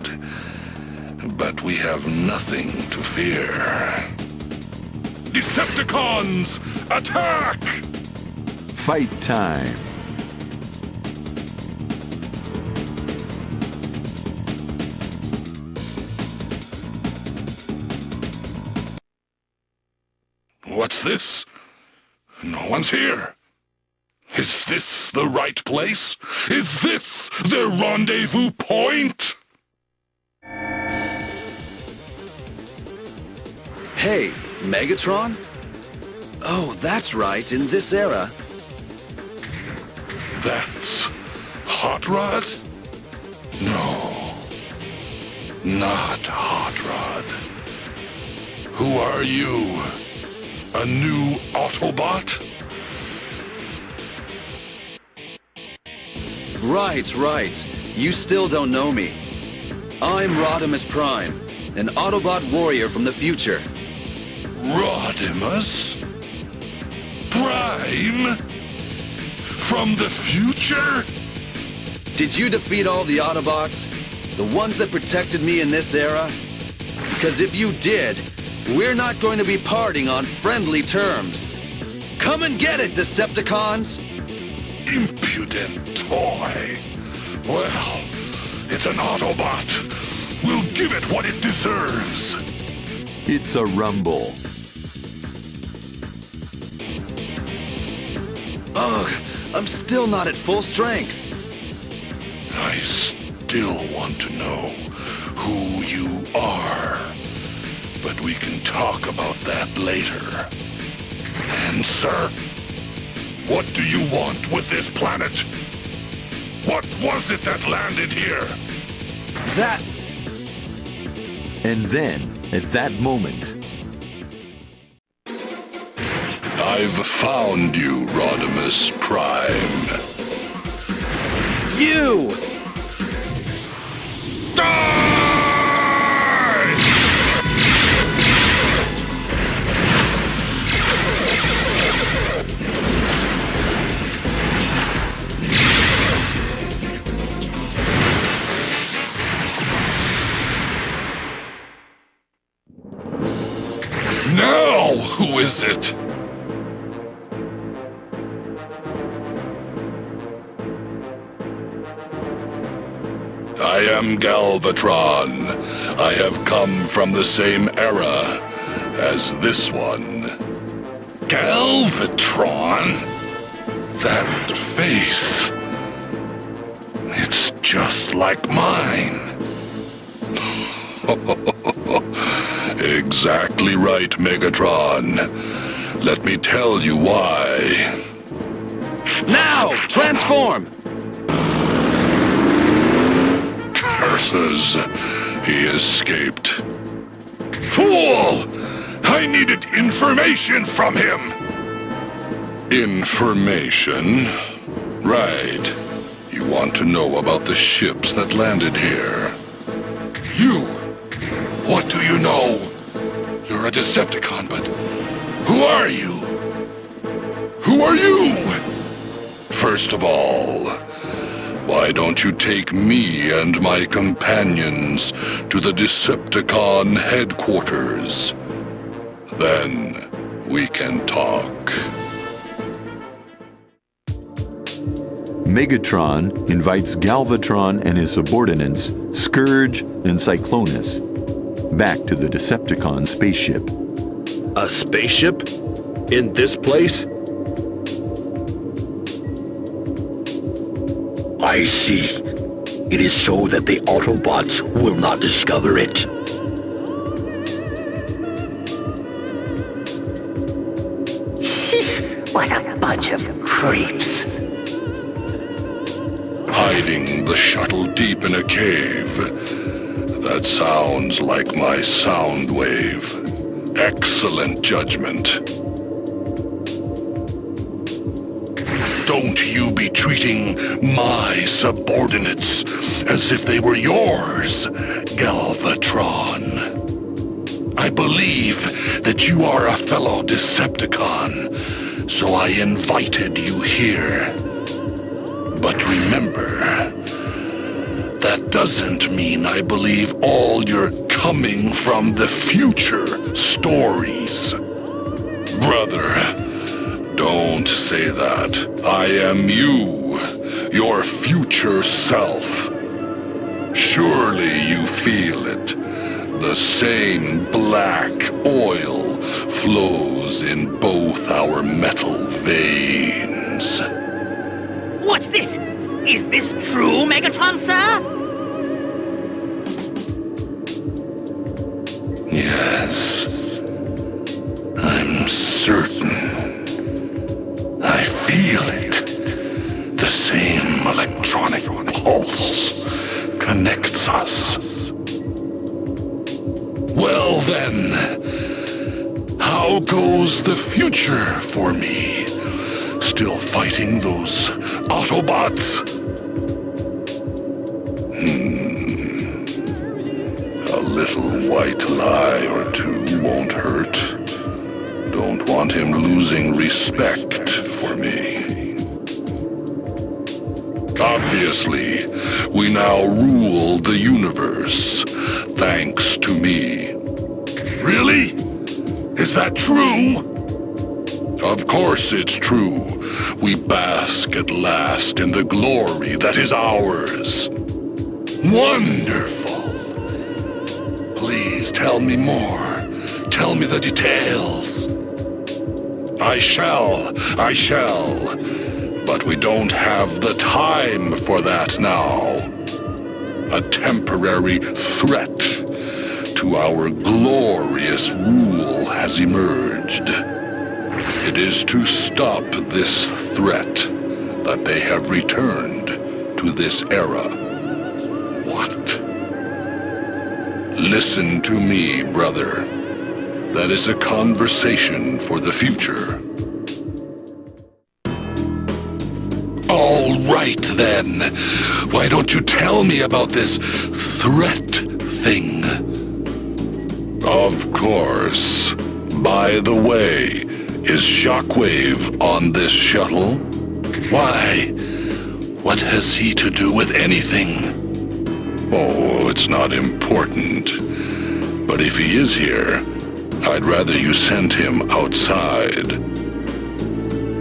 but we have nothing to fear. Decepticons, attack! Fight time. What's this? No one's here. Is this the right place? Is this their rendezvous point? Hey, Megatron? Oh, that's right, in this era. That's Hot Rod? No, not Hot Rod. Who are you? A new Autobot? Right. You still don't know me. I'm Rodimus Prime, an Autobot warrior from the future. Rodimus? Prime? From the future? Did you defeat all the Autobots? The ones that protected me in this era? Because if you did, we're not going to be parting on friendly terms. Come and get it, Decepticons! Impudent toy. Well, it's an Autobot. We'll give it what it deserves. It's a rumble. Ugh, I'm still not at full strength. I still want to know who you are. But we can talk about that later. Answer! What do you want with this planet? What was it that landed here? That... And then, at that moment, I've found you, Rodimus Prime. You! Now, who is it? I am Galvatron. I have come from the same era as this one. Galvatron? That face... it's just like mine. Exactly right, Megatron. Let me tell you why. Now, transform! Curses! He escaped. Fool! I needed information from him! Information? Right. You want to know about the ships that landed here. You! What do you know? You're a Decepticon, but who are you? Who are you? First of all, why don't you take me and my companions to the Decepticon headquarters? Then we can talk. Megatron invites Galvatron and his subordinates, Scourge and Cyclonus, back to the Decepticon spaceship. A spaceship? In this place? I see. It is so that the Autobots will not discover it. What a bunch of creeps. Hiding the shuttle deep in a cave. That sounds like my Soundwave. Excellent judgment. Don't you be treating my subordinates as if they were yours, Galvatron. I believe that you are a fellow Decepticon, so I invited you here. But remember, that doesn't mean I believe all your coming from the future stories. Brother, don't say that. I am you, your future self. Surely you feel it. The same black oil flows in both our metal veins. What's this? Is this true, Megatron, sir? Yes. I'm certain. I feel it. The same electronic pulse connects us. Well then, how goes the future for me? Still fighting those Autobots? A little white lie or two won't hurt. Don't want him losing respect for me. Obviously, we now rule the universe, thanks to me. Really? Is that true? Of course it's true. We bask at last in the glory that is ours. Wonderful. Please tell me more. Tell me the details. I shall. But we don't have the time for that now. A temporary threat to our glorious rule has emerged. It is to stop this threat that they have returned to this era. What? Listen to me, brother. That is a conversation for the future. All right, then. Why don't you tell me about this threat thing? Of course. By the way, is Shockwave on this shuttle? Why? What has he to do with anything? Oh, it's not important. But if he is here, I'd rather you sent him outside.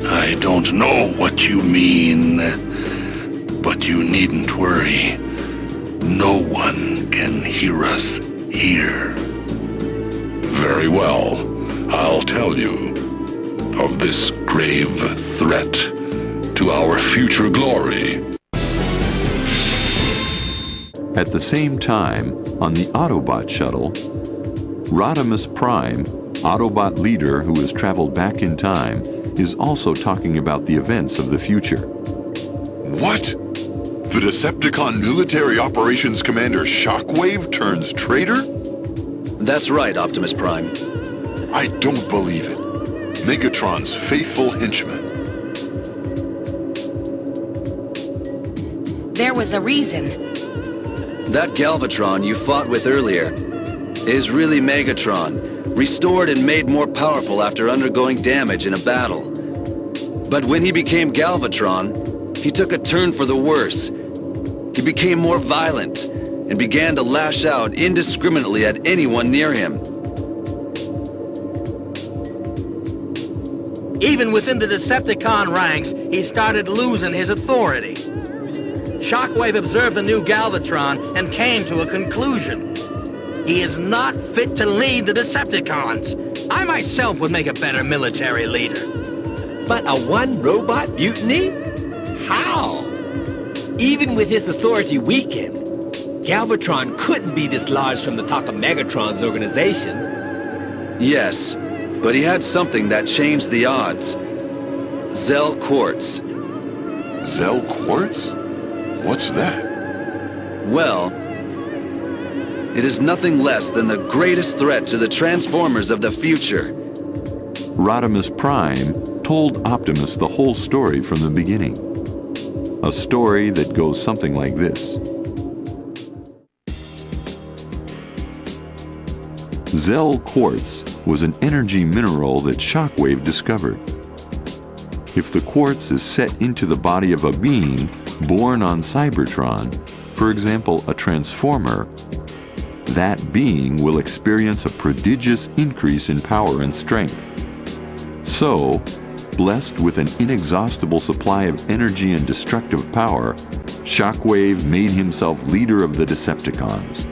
I don't know what you mean, but you needn't worry. No one can hear us here. Very well, I'll tell you of this grave threat to our future glory. At the same time, on the Autobot shuttle, Rodimus Prime, Autobot leader who has traveled back in time, is also talking about the events of the future. What? The Decepticon Military Operations Commander Shockwave turns traitor? That's right, Optimus Prime. I don't believe it. Megatron's faithful henchman. There was a reason. That Galvatron you fought with earlier is really Megatron, restored and made more powerful after undergoing damage in a battle. But when he became Galvatron, he took a turn for the worse. He became more violent and began to lash out indiscriminately at anyone near him. Even within the Decepticon ranks, he started losing his authority. Shockwave observed the new Galvatron and came to a conclusion. He is not fit to lead the Decepticons. I myself would make a better military leader. But a one-robot mutiny? How? Even with his authority weakened, Galvatron couldn't be dislodged from the top of Megatron's organization. Yes, but he had something that changed the odds. Zel Quartz. Zel Quartz? What's that? Well, it is nothing less than the greatest threat to the Transformers of the future. Rodimus Prime told Optimus the whole story from the beginning. A story that goes something like this. Zel Quartz was an energy mineral that Shockwave discovered. If the quartz is set into the body of a being born on Cybertron, for example, a Transformer, that being will experience a prodigious increase in power and strength. So, blessed with an inexhaustible supply of energy and destructive power, Shockwave made himself leader of the Decepticons.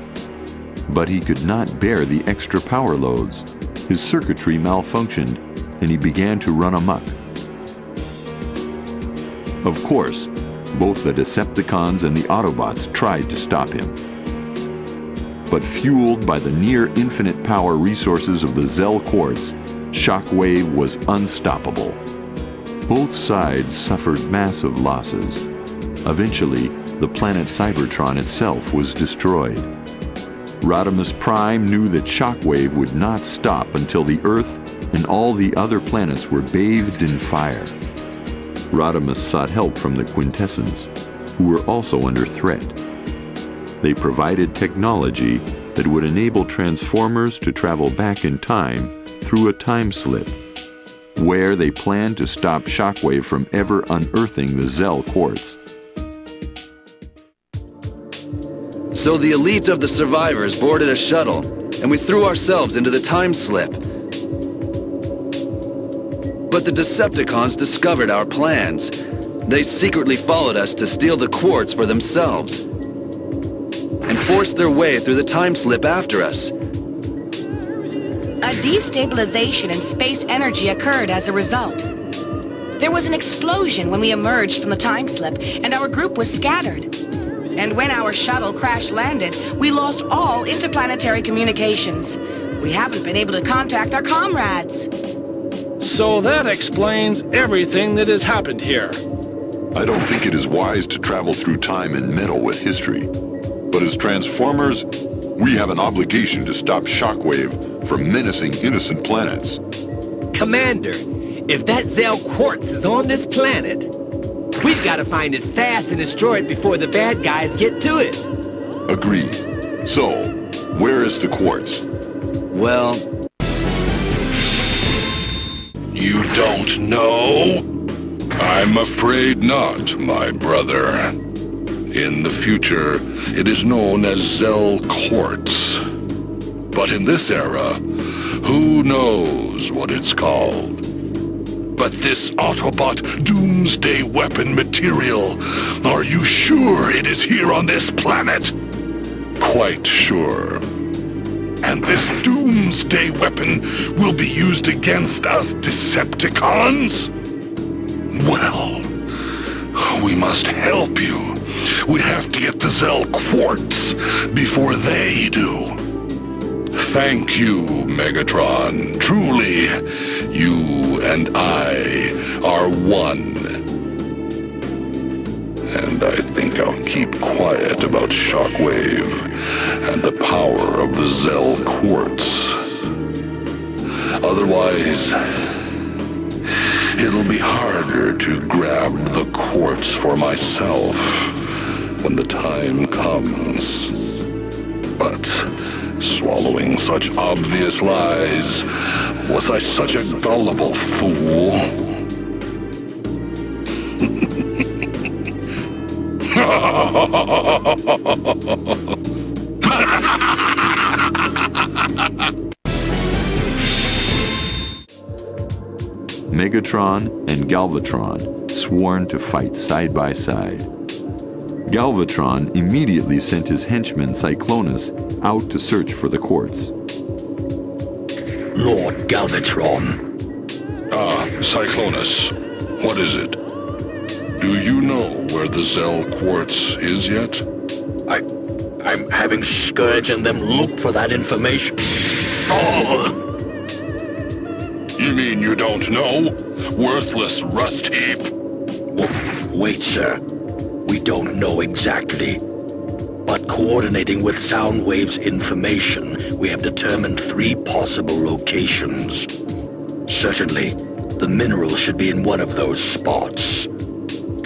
But he could not bear the extra power loads. His circuitry malfunctioned, and he began to run amok. Of course, both the Decepticons and the Autobots tried to stop him. But fueled by the near-infinite power resources of the Zel Quartz, Shockwave was unstoppable. Both sides suffered massive losses. Eventually, the planet Cybertron itself was destroyed. Rodimus Prime knew that Shockwave would not stop until the Earth and all the other planets were bathed in fire. Rodimus sought help from the Quintessence, who were also under threat. They provided technology that would enable Transformers to travel back in time through a time slip, where they planned to stop Shockwave from ever unearthing the Zel Quartz. So the elite of the survivors boarded a shuttle, and we threw ourselves into the time slip. But the Decepticons discovered our plans. They secretly followed us to steal the quartz for themselves, and forced their way through the time slip after us. A destabilization in space energy occurred as a result. There was an explosion when we emerged from the time slip, and our group was scattered. And when our shuttle crash-landed, we lost all interplanetary communications. We haven't been able to contact our comrades. So that explains everything that has happened here. I don't think it is wise to travel through time and meddle with history. But as Transformers, we have an obligation to stop Shockwave from menacing innocent planets. Commander, if that Zel Quartz is on this planet, we've got to find it fast and destroy it before the bad guys get to it. Agreed. So, where is the quartz? Well... You don't know? I'm afraid not, my brother. In the future, it is known as Zel Quartz. But in this era, who knows what it's called? But this Autobot doomsday weapon material, are you sure it is here on this planet? Quite sure. And this doomsday weapon will be used against us Decepticons? Well, we must help you. We have to get the Zel Quartz before they do. Thank you, Megatron. Truly, you and I are one. And I think I'll keep quiet about Shockwave and the power of the Zel Quartz. Otherwise, it'll be harder to grab the quartz for myself when the time comes. But swallowing such obvious lies, was I such a gullible fool? Megatron and Galvatron sworn to fight side by side. Galvatron immediately sent his henchman Cyclonus out to search for the quartz. Lord Galvatron. Cyclonus, what is it? Do you know where the Zel Quartz is yet? I'm having Scourge and them look for that information. Oh! You mean you don't know? Worthless rust heap. Wait, sir. We don't know exactly. But coordinating with Soundwave's information, we have determined 3 possible locations. Certainly, the mineral should be in one of those spots.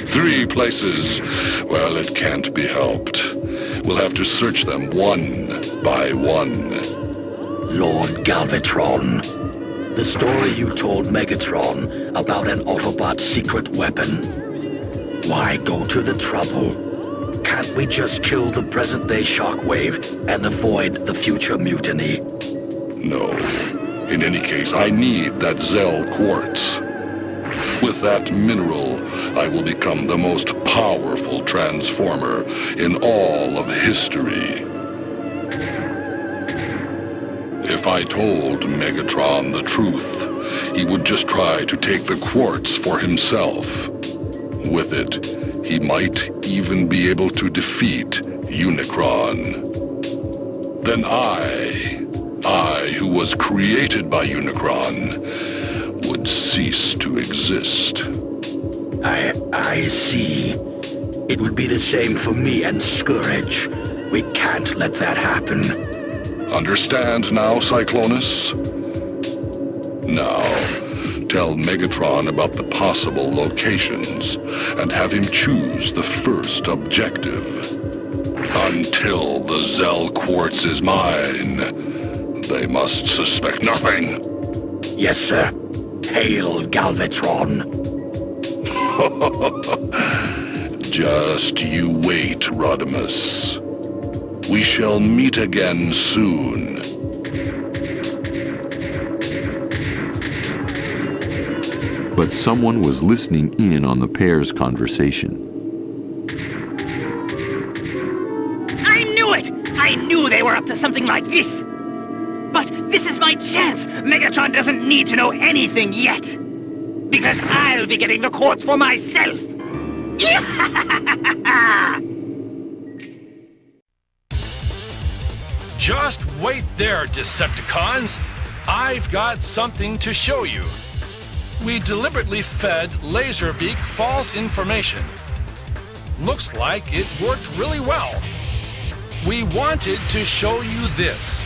3 places. Well, it can't be helped. We'll have to search them one by one. Lord Galvatron, the story you told Megatron about an Autobot secret weapon. Why go to the trouble? Can't we just kill the present-day Shockwave and avoid the future mutiny? No. In any case, I need that Zel Quartz. With that mineral, I will become the most powerful Transformer in all of history. If I told Megatron the truth, he would just try to take the quartz for himself. With it, he might even be able to defeat Unicron. Then I who was created by Unicron, would cease to exist. I see. It would be the same for me and Scourge. We can't let that happen. Understand now, Cyclonus? Now, tell Megatron about the possible locations, and have him choose the first objective. Until the Zel Quartz is mine, they must suspect nothing. Yes, sir. Hail, Galvatron. Just you wait, Rodimus. We shall meet again soon. But someone was listening in on the pair's conversation. I knew it! I knew they were up to something like this! But this is my chance! Megatron doesn't need to know anything yet! Because I'll be getting the quartz for myself! Just wait there, Decepticons. I've got something to show you. We deliberately fed Laserbeak false information. Looks like it worked really well. We wanted to show you this.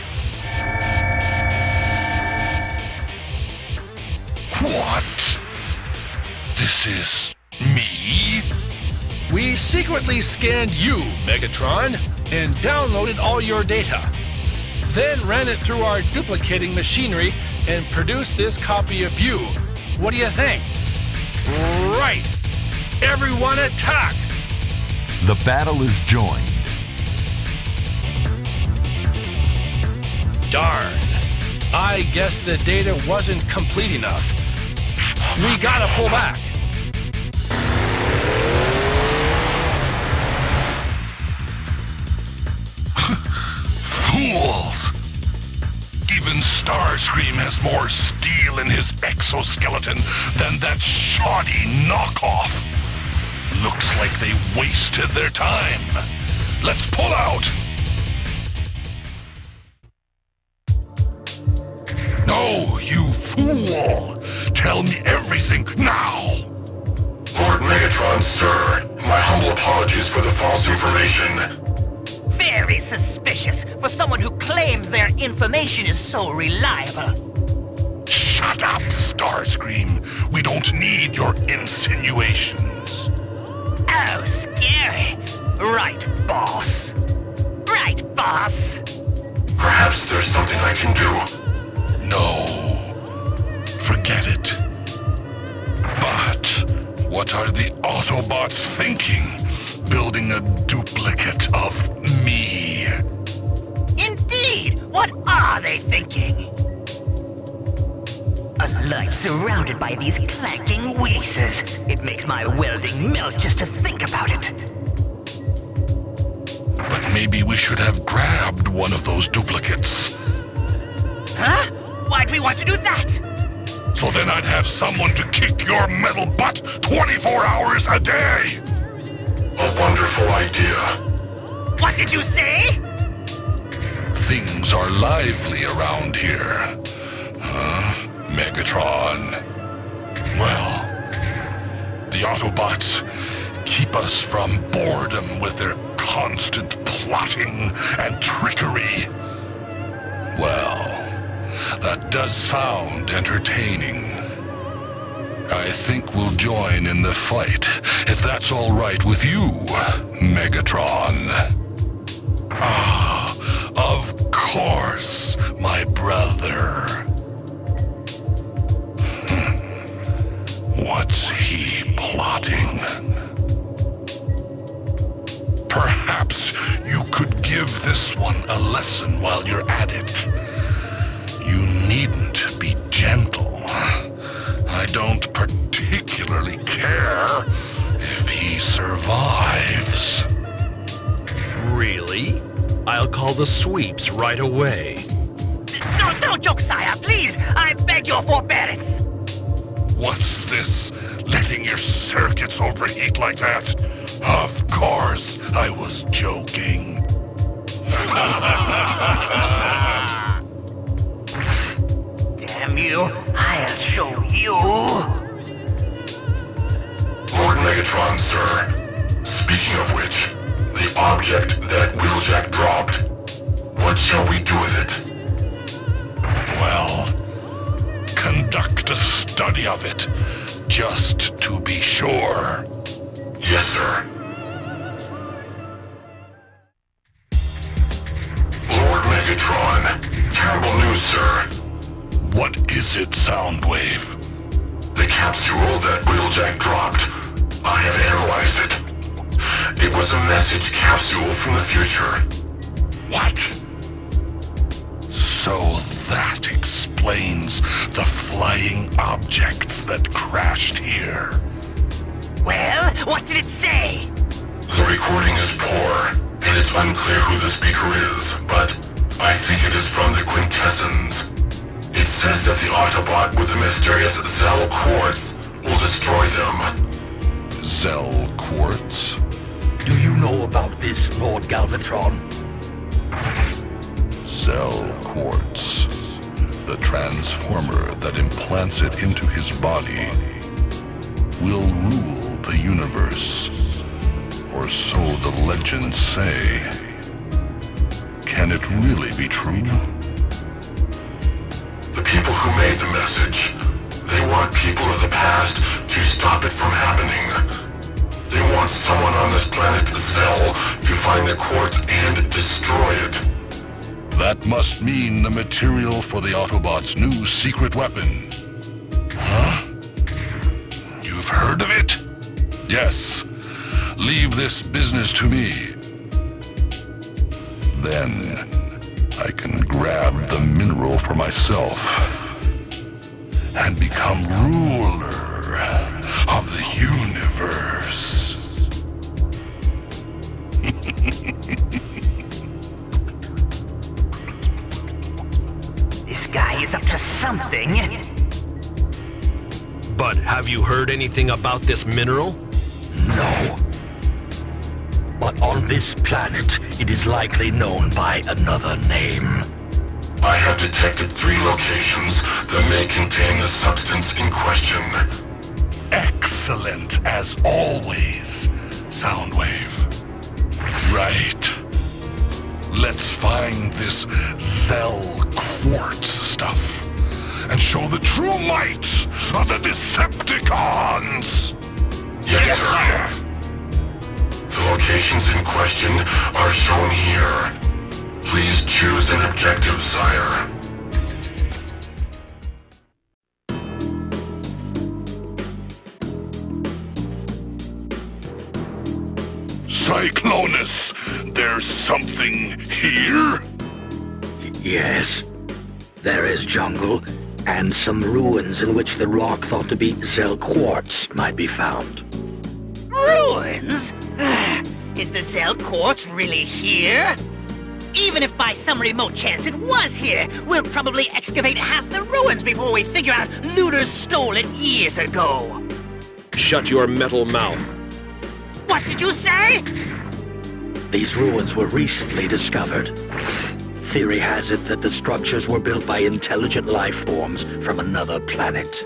What? This is me? We secretly scanned you, Megatron, and downloaded all your data. Then ran it through our duplicating machinery and produced this copy of you. What do you think? Right! Everyone attack! The battle is joined. Darn. I guess the data wasn't complete enough. We gotta pull back. Fools! Even Starscream has more steel in his exoskeleton than that shoddy knockoff. Looks like they wasted their time. Let's pull out! No, you fool! Tell me everything now! Lord Megatron, sir, my humble apologies for the false information. Very suspicious for someone who claims their information is so reliable. Shut up, Starscream. We don't need your insinuations. Oh, scary. Right, boss. Right, boss. Perhaps there's something I can do. No. Forget it. But what are the Autobots thinking? Building a duplicate of me. Indeed! What are they thinking? A life surrounded by these clanking wheezers. It makes my welding melt just to think about it. But maybe we should have grabbed one of those duplicates. Huh? Why'd we want to do that? So then I'd have someone to kick your metal butt 24 hours a day! A wonderful idea. What did you say? Things are lively around here. Huh? Megatron. Well, the Autobots keep us from boredom with their constant plotting and trickery. Well, that does sound entertaining. I think we'll join in the fight, if that's all right with you, Megatron. Ah, of course, my brother. What's he plotting? Perhaps you could give this one a lesson while you're at it. You needn't be gentle. I don't particularly care if he survives. Really? I'll call the sweeps right away. Don't joke, sire, please! I beg your forbearance! What's this? Letting your circuits overheat like that? Of course, I was joking. Damn you, I'll show you. Lord Megatron, sir. Speaking of which, the object that Wheeljack dropped, what shall we do with it? Well, conduct a study of it, just to be sure. Yes, sir. Lord Megatron, terrible news, sir. What is it, Soundwave? The capsule that Wheeljack dropped. I have analyzed it. It was a message capsule from the future. What? So that explains the flying objects that crashed here. Well, what did it say? The recording is poor, and it's unclear who the speaker is, but I think it is from the Quintessence. It says that the Autobot with the mysterious Zel Quartz will destroy them. Zel Quartz? Do you know about this, Lord Galvatron? Zel Quartz. the transformer that implants it into his body will rule the universe. Or so the legends say. Can it really be true? The people who made the message, they want people of the past to stop it from happening. They want someone on this planet, Zel, to find the quartz and destroy it. That must mean the material for the Autobots' new secret weapon. Huh? You've heard of it? Yes. Leave this business to me. Then I can grab the mineral for myself and become ruler of the universe. This guy is up to something. But have you heard anything about this mineral? No. But on this planet, it is likely known by another name. I have detected 3 locations that may contain the substance in question. Excellent as always, Soundwave. Right. Let's find this Zel Quartz stuff and show the true might of the Decepticons! Yes, sir. The locations in question are shown here. Please choose an objective, sire. Cyclonus, there's something here? Yes. There is jungle and some ruins in which the rock thought to be Zel Quartz might be found. Ruins? Is the Zel Quartz really here? Even if by some remote chance it was here, we'll probably excavate half the ruins before we figure out looters stole it years ago. Shut your metal mouth. What did you say? These ruins were recently discovered. Theory has it that the structures were built by intelligent life forms from another planet.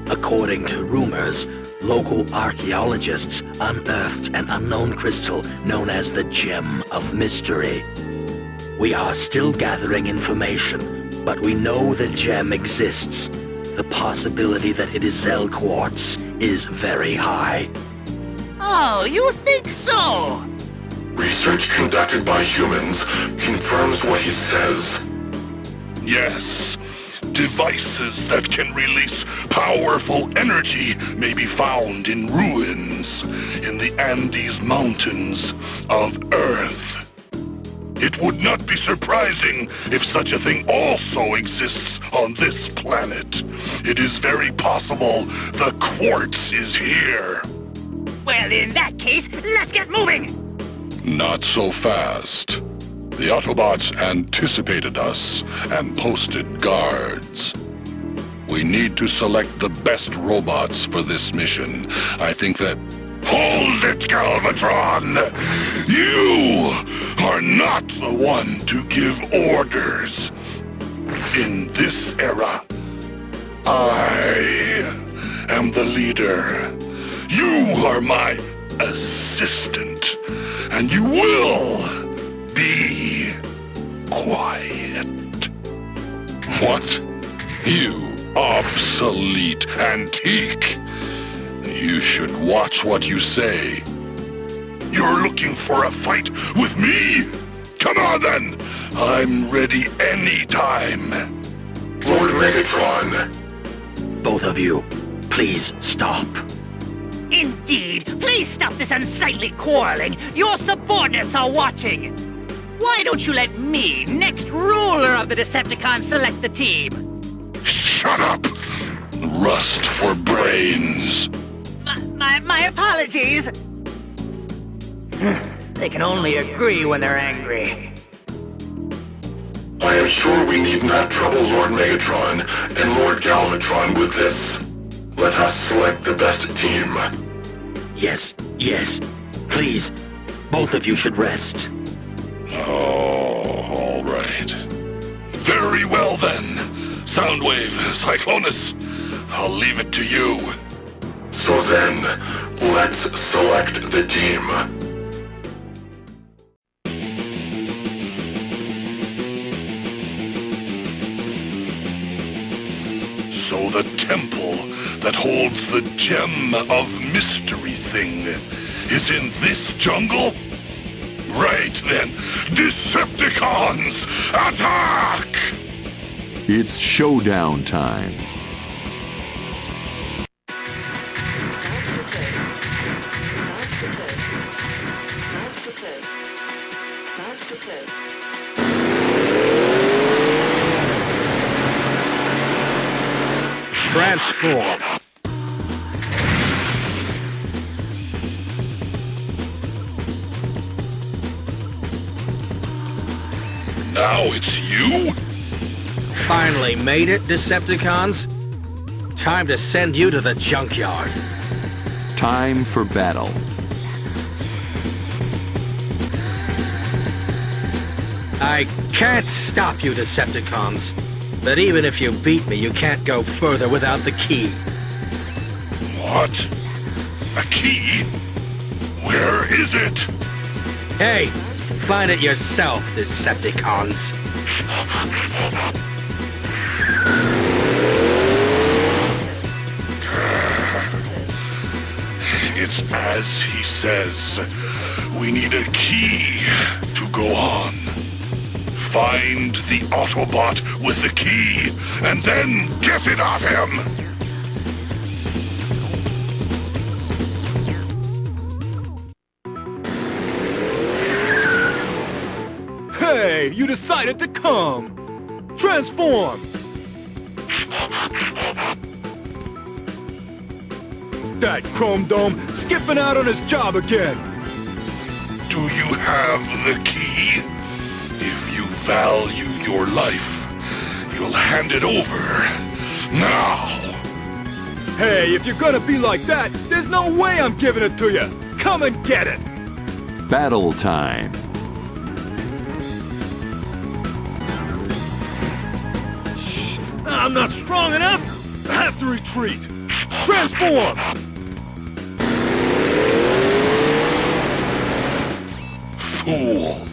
According to rumors, local archaeologists unearthed an unknown crystal known as the Gem of Mystery. We are still gathering information, but we know the gem exists. The possibility that it is Zel Quartz is very high. Oh, you think so? Research conducted by humans confirms what he says. Yes. Devices that can release powerful energy may be found in ruins in the Andes Mountains of Earth. It would not be surprising if such a thing also exists on this planet. It is very possible the quartz is here. Well, in that case, let's get moving! Not so fast. The Autobots anticipated us and posted guards. We need to select the best robots for this mission. I think that... Hold it, Galvatron! You are not the one to give orders. In this era, I am the leader. You are my assistant, and you will be quiet. What? You obsolete antique! You should watch what you say. You're looking for a fight with me? Come on then! I'm ready anytime. Lord Megatron. Both of you, please stop. Indeed. Please stop this unsightly quarreling. Your subordinates are watching. Why don't you let me, next ruler of the Decepticons, select the team? Shut up! Rust for brains. My apologies. They can only agree when they're angry. I am sure we need not trouble Lord Megatron and Lord Galvatron with this. Let us select the best team. Yes, yes. Please, both of you should rest. Oh, all right. Very well then. Soundwave, Cyclonus, I'll leave it to you. So then, let's select the team. So the temple that holds the gem of mystery thing is in this jungle? Right then, Decepticons, attack! It's showdown time. Transform. Now it's you? Finally made it, Decepticons? Time to send you to the junkyard. Time for battle. I can't stop you, Decepticons. But even if you beat me, you can't go further without the key. What? A key? Where is it? Hey, find it yourself, Decepticons. It's as he says. We need a key to go on. Find the Autobot with the key, and then get it at him! Hey, you decided to come! Transform! That Chrome Dome skipping out on his job again! Do you have the key? If you value your life, you'll hand it over. Now! Hey, if you're gonna be like that, there's no way I'm giving it to you! Come and get it! Battle time. I'm not strong enough! I have to retreat! Transform! Fool!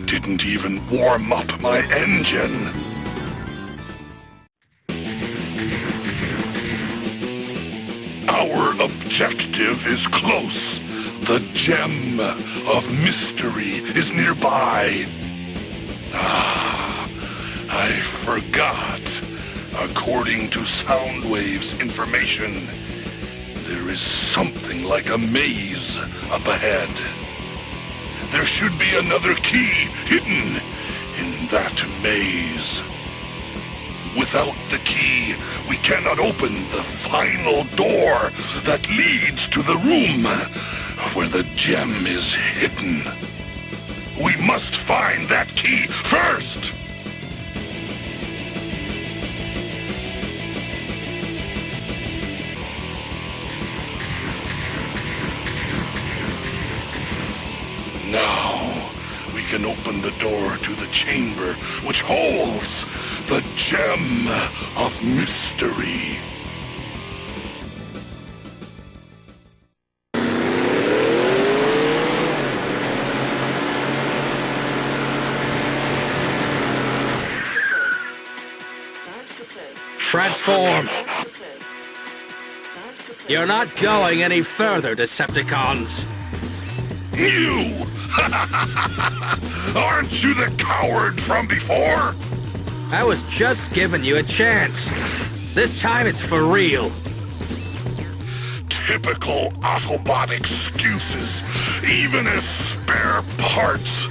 Didn't even warm up my engine! Our objective is close. The gem of mystery is nearby. Ah, I forgot. According to Soundwave's information, there is something like a maze up ahead. There should be another key hidden in that maze. Without the key, we cannot open the final door that leads to the room where the gem is hidden. We must find that key first! Now, we can open the door to the chamber which holds the gem of mystery. Transform! You're not going any further, Decepticons. You! Aren't you the coward from before? I was just giving you a chance. This time it's for real. Typical Autobot excuses, even as spare parts.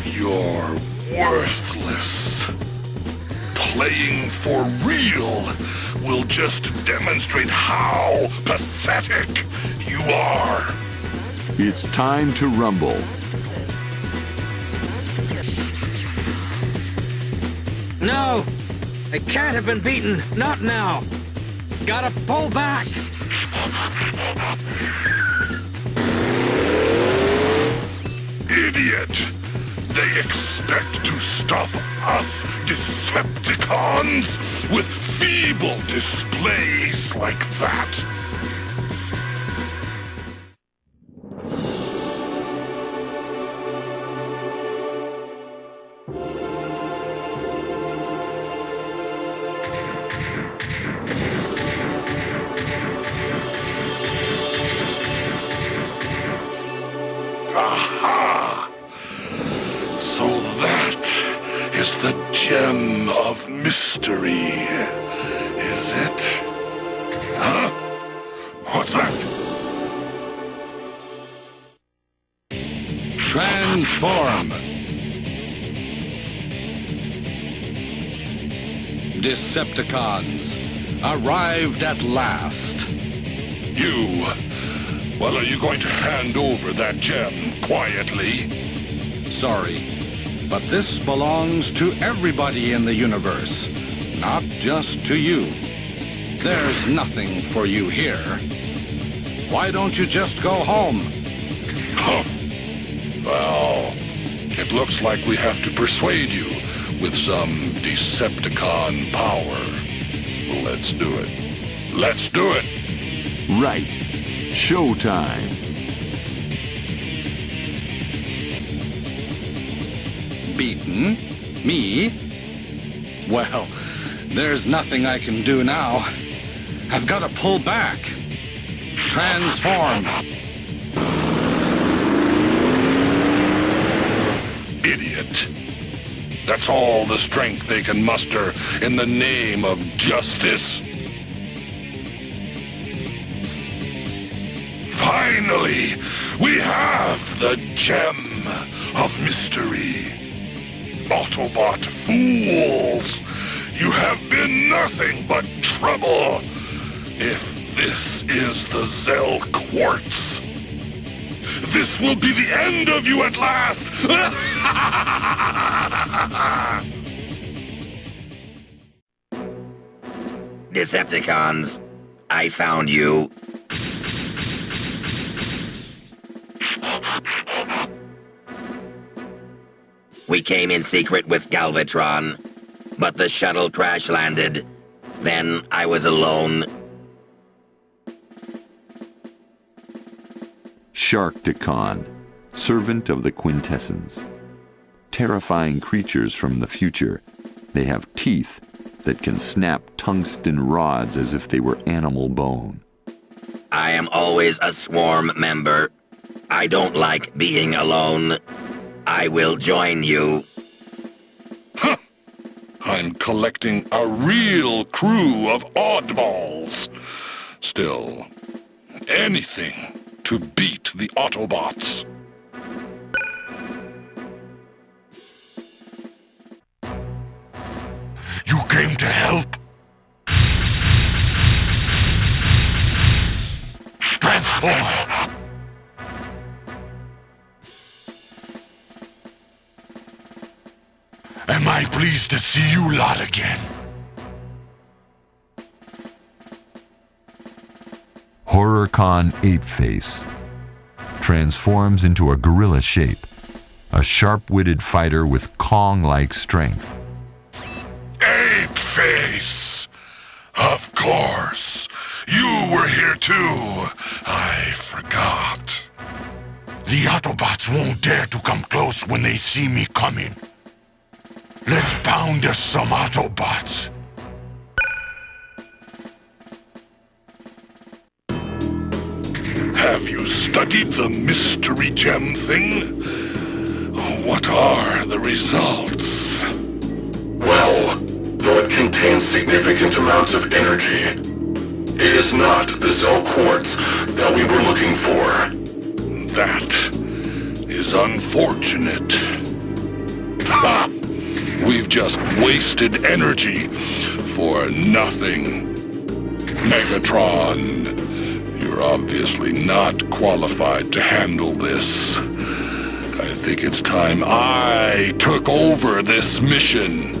You're worthless. Playing for real will just demonstrate how pathetic you are. It's time to rumble. No! I can't have been beaten. Not now. Gotta pull back. Idiot! They expect to stop us Decepticons with feeble displays like that. Aha! So that is the gem of mystery, is it? Huh? What's that? Transform! Decepticons, arrived at last. You... Well, are you going to hand over that gem quietly? Sorry, but this belongs to everybody in the universe, not just to you. There's nothing for you here. Why don't you just go home? Huh. Well, it looks like we have to persuade you with some Decepticon power. Let's do it. Let's do it! Right. Showtime. Beaten? Me? Well, there's nothing I can do now. I've got to pull back. Transform. Idiot. That's all the strength they can muster in the name of justice. Finally, we have the gem of mystery. Autobot fools, you have been nothing but trouble. If this is the Zel Quartz, this will be the end of you at last. Decepticons, I found you. We came in secret with Galvatron, but the shuttle crash-landed. Then I was alone. Sharktacon, servant of the Quintessence. Terrifying creatures from the future. They have teeth that can snap tungsten rods as if they were animal bone. I am always a swarm member. I don't like being alone. I will join you. Huh. I'm collecting a real crew of oddballs. Still, anything to beat the Autobots. You came to help? Transform! Am I pleased to see you lot again? HorrorCon Apeface transforms into a gorilla shape, a sharp-witted fighter with Kong-like strength. Apeface! Of course! You were here too! I forgot. The Autobots won't dare to come close when they see me coming. Let's pound us some Autobots. Have you studied the mystery gem thing? What are the results? Well, though it contains significant amounts of energy, it is not the Zel Quartz that we were looking for. That is unfortunate. Ha! We've just wasted energy for nothing. Megatron, you're obviously not qualified to handle this. I think it's time I took over this mission.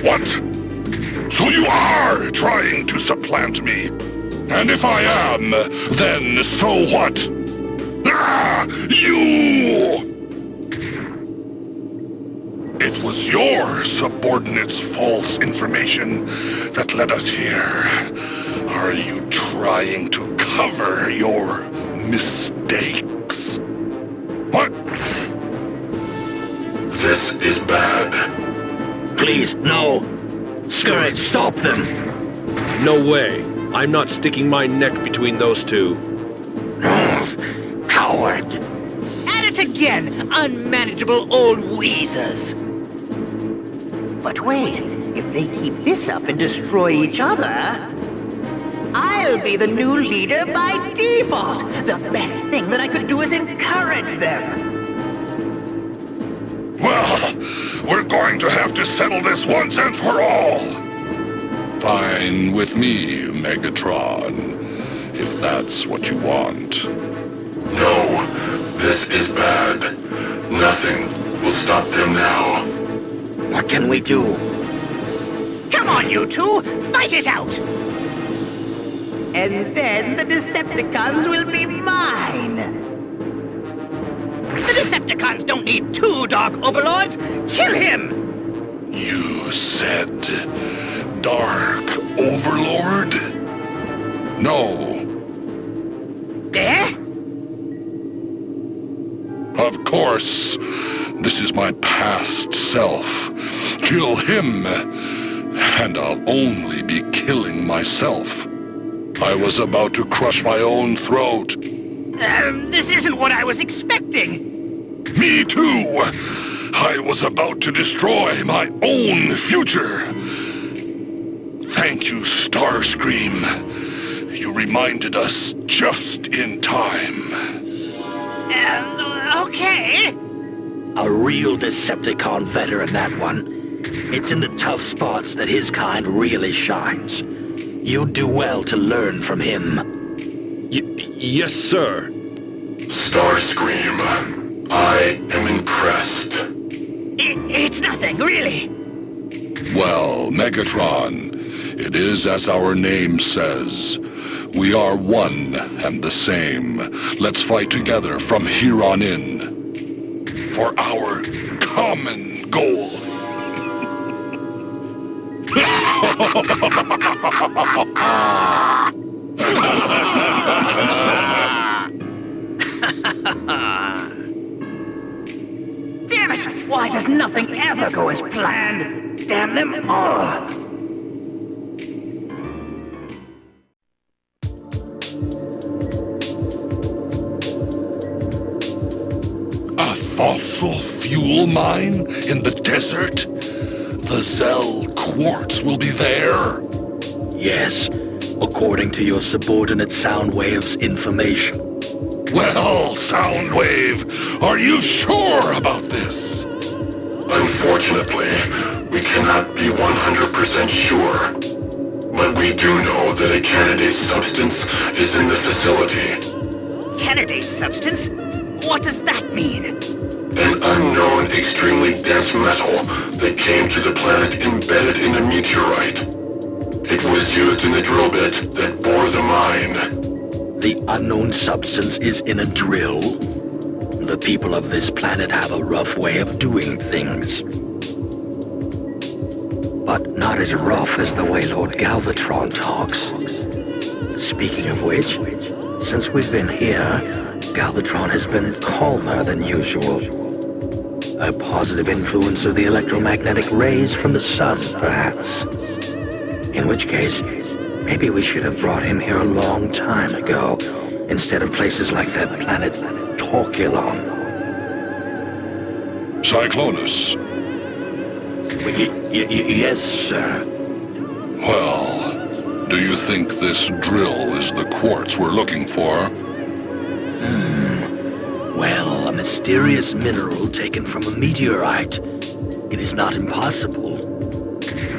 What? So you are trying to supplant me? And if I am, then so what? Ah! You! It was your subordinates' false information that led us here. Are you trying to cover your mistakes? What? This is bad. Please, no. Scourge, stop them. No way. I'm not sticking my neck between those two. Coward. At it again, unmanageable old wheezers. But wait, if they keep this up and destroy each other, I'll be the new leader by default. The best thing that I could do is encourage them. Well, we're going to have to settle this once and for all. Fine with me, Megatron, if that's what you want. No, this is bad. Nothing will stop them now. What can we do? Come on, you two! Fight it out! And then the Decepticons will be mine. The Decepticons don't need two Dark Overlords! Kill him! You said Dark Overlord? No. Eh? Of course. This is my past self. Kill him, and I'll only be killing myself. I was about to crush my own throat. This isn't what I was expecting. Me too! I was about to destroy my own future. Thank you, Starscream. You reminded us just in time. Okay. A real Decepticon veteran, that one. It's in the tough spots that his kind really shines. You'd do well to learn from him. Yes, sir. Starscream, I am impressed. It's nothing, really. Well, Megatron, it is as our name says. We are one and the same. Let's fight together from here on in. For our common goal. Damn it! Why does nothing ever go as planned? Damn them all! A fossil fuel mine in the desert? The Zel Quartz will be there? Yes, according to your subordinate Soundwave's information. Well, Soundwave, are you sure about this? Unfortunately, we cannot be 100% sure. But we do know that a candidate's substance is in the facility. Candidate's substance? What does that mean? An unknown, extremely dense metal that came to the planet embedded in a meteorite. It was used in the drill bit that bore the mine. The unknown substance is in a drill? The people of this planet have a rough way of doing things. But not as rough as the way Lord Galvatron talks. Speaking of which, since we've been here, Galvatron has been calmer than usual. A positive influence of the electromagnetic rays from the sun, perhaps. In which case, maybe we should have brought him here a long time ago, instead of places like that planet Torculon. Cyclonus. Yes, sir. Well, do you think this drill is the quartz we're looking for? Well, a mysterious mineral taken from a meteorite. It is not impossible.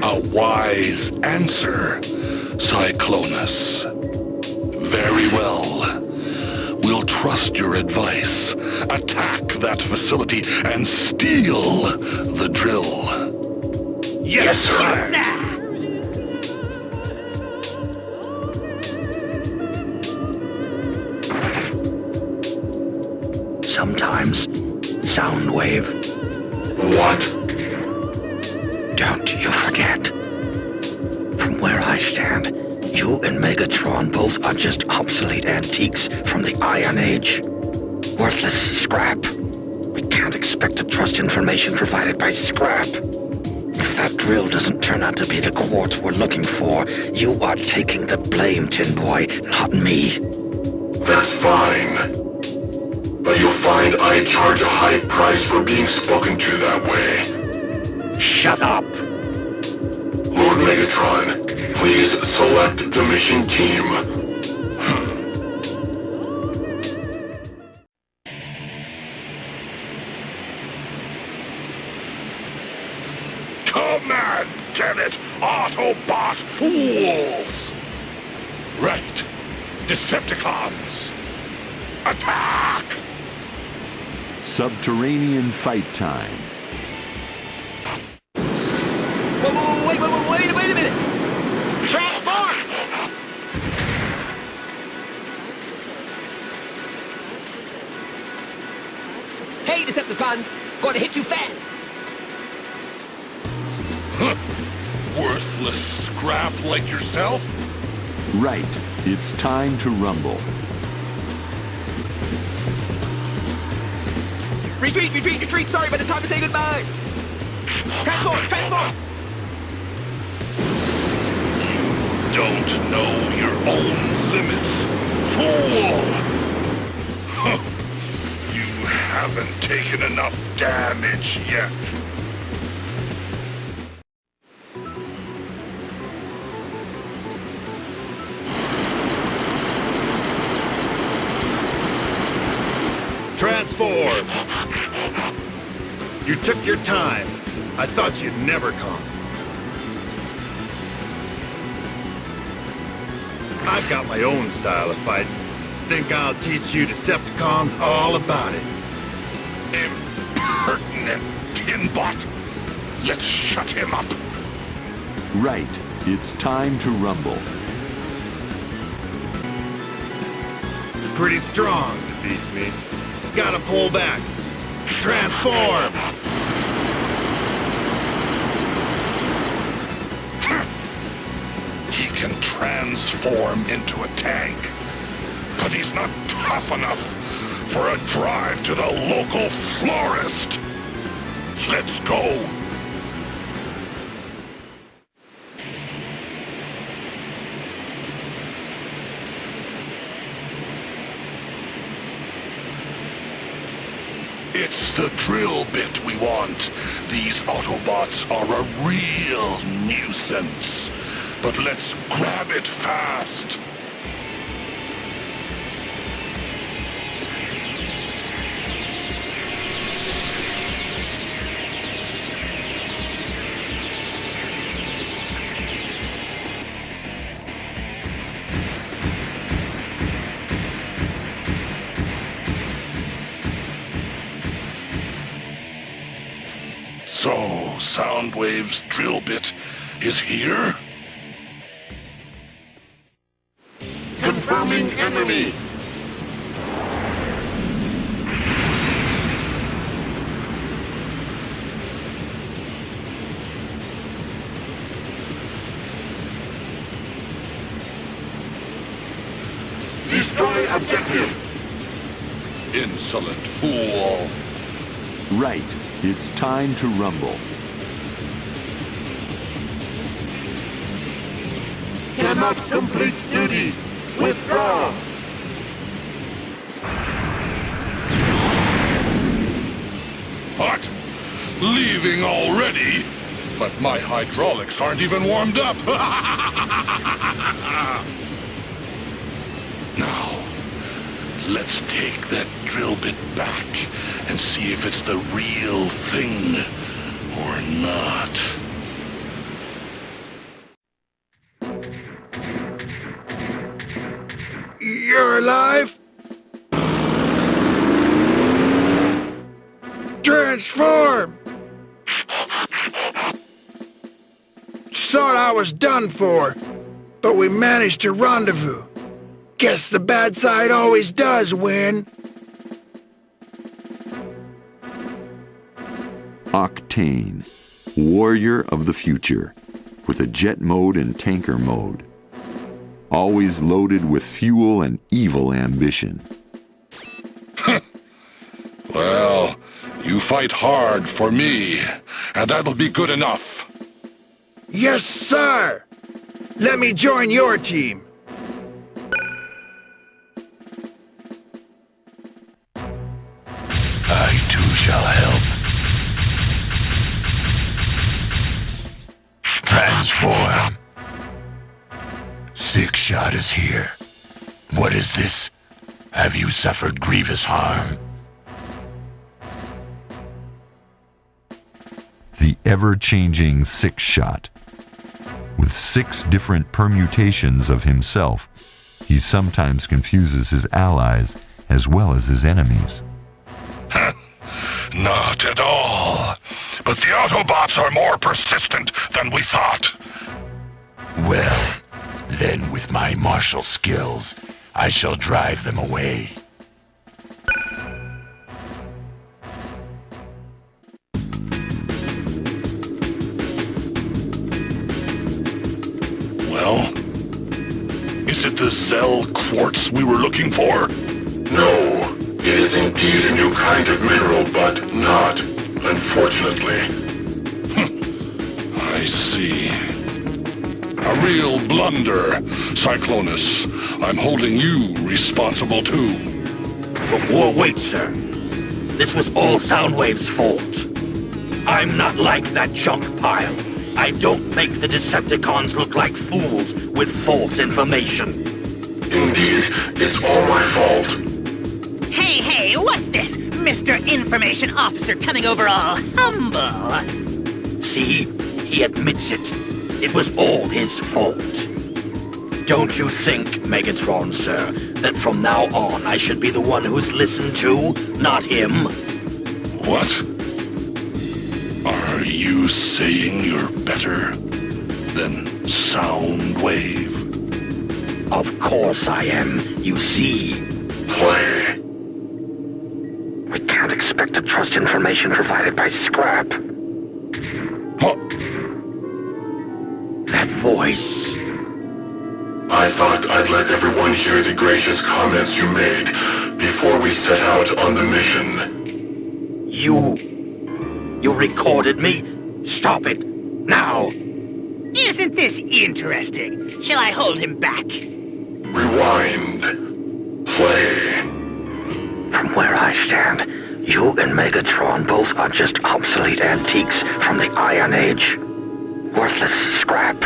A wise answer, Cyclonus. Very well. We'll trust your advice. Attack that facility and steal the drill. Yes, sir. Sometimes, Soundwave. What? Don't you forget. From where I stand, you and Megatron both are just obsolete antiques from the Iron Age. Worthless scrap. We can't expect to trust information provided by scrap. If that drill doesn't turn out to be the quartz we're looking for, you are taking the blame, Tin Boy, not me. That's fine. But you'll find I charge a high price for being spoken to that way. Shut up! Lord Megatron, please select the mission team. Command, damn it! Autobot fools! Right. Decepticons! Attack! Subterranean fight time. Wait a minute! Transform! Hey, Decepticons! Going to hit you fast! Worthless scrap like yourself? Right. It's time to rumble. Retreat! Sorry, but it's time to say goodbye! Transform! Don't know your own limits, fool! You haven't taken enough damage yet. Transform! You took your time. I thought you'd never come. I've got my own style of fighting. Think I'll teach you Decepticons all about it. Impertinent Tinbot! Let's shut him up. Right. It's time to rumble. Pretty strong to beat me. Gotta pull back. Transform! He can transform into a tank, but he's not tough enough for a drive to the local florist. Let's go. It's the drill bit we want. These Autobots are a real nuisance. But let's grab it fast. So, Soundwave's drill bit is here? Confirming enemy. Destroy objective. Insolent fool. Right. It's time to rumble. Cannot complete duty. Withdraw. What? Leaving already? But my hydraulics aren't even warmed up. Now, let's take that drill bit back and see if it's the real thing or not. You're alive? Transform! Thought I was done for, but we managed to rendezvous. Guess the bad side always does win. Octane. warrior of the future, with a jet mode and tanker mode. Always loaded with fuel and evil ambition. Well, you fight hard for me, and that'll be good enough. Yes, sir! Let me join your team. I too shall help. Transform. Six Shot is here. What is this? Have you suffered grievous harm? The ever-changing Six Shot. With 6 different permutations of himself, he sometimes confuses his allies as well as his enemies. Not at all. But the Autobots are more persistent than we thought. Well, then with my martial skills, I shall drive them away. Well, is it the Zel Quartz we were looking for? No, it is indeed a new kind of mineral, but not, unfortunately. I see. A real blunder, Cyclonus. I'm holding you responsible too. Wait, sir. This was all Soundwave's fault. I'm not like that junk pile. I don't make the Decepticons look like fools with false information. Indeed, it's all my fault. Hey, what's this? Mr. Information Officer coming over all humble. See? He admits it. It was all his fault. Don't you think, Megatron, sir, that from now on I should be the one who's listened to, not him? What? Are you saying you're better than Soundwave? Of course I am. You see. Play. We can't expect to trust information provided by scrap. Huh. That voice. I thought I'd let everyone hear the gracious comments you made before we set out on the mission. You recorded me? Stop it, now! Isn't this interesting? Shall I hold him back? Rewind. Play. From where I stand, you and Megatron both are just obsolete antiques from the Iron Age. Worthless scrap.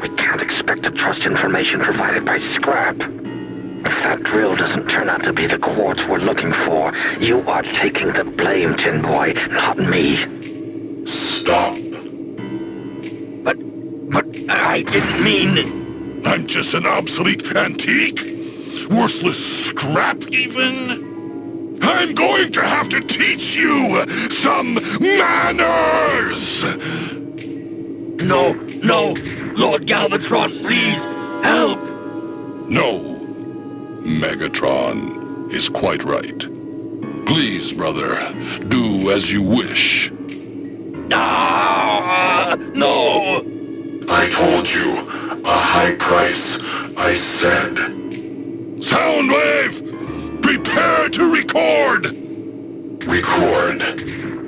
We can't expect to trust information provided by scrap. If that drill doesn't turn out to be the quartz we're looking for, you are taking the blame, Tin Boy, not me. Stop. But I didn't mean... I'm just an obsolete antique? Worthless scrap, even? I'm going to have to teach you some manners! No, Lord Galvatron, please, help! No, Megatron is quite right. Please, brother, do as you wish. No! I told you, a high price, I said. Soundwave, prepare to record! Record?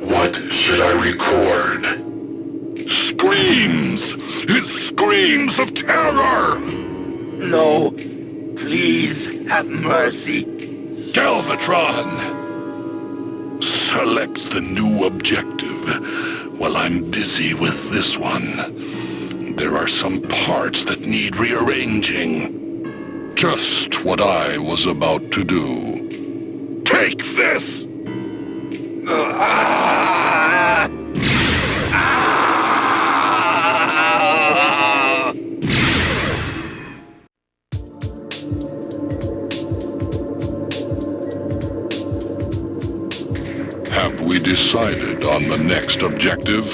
What should I record? Screams! His screams of terror! No, please have mercy. Galvatron! Select the new objective while I'm busy with this one. There are some parts that need rearranging. Just what I was about to do. Take this! Have we decided on the next objective?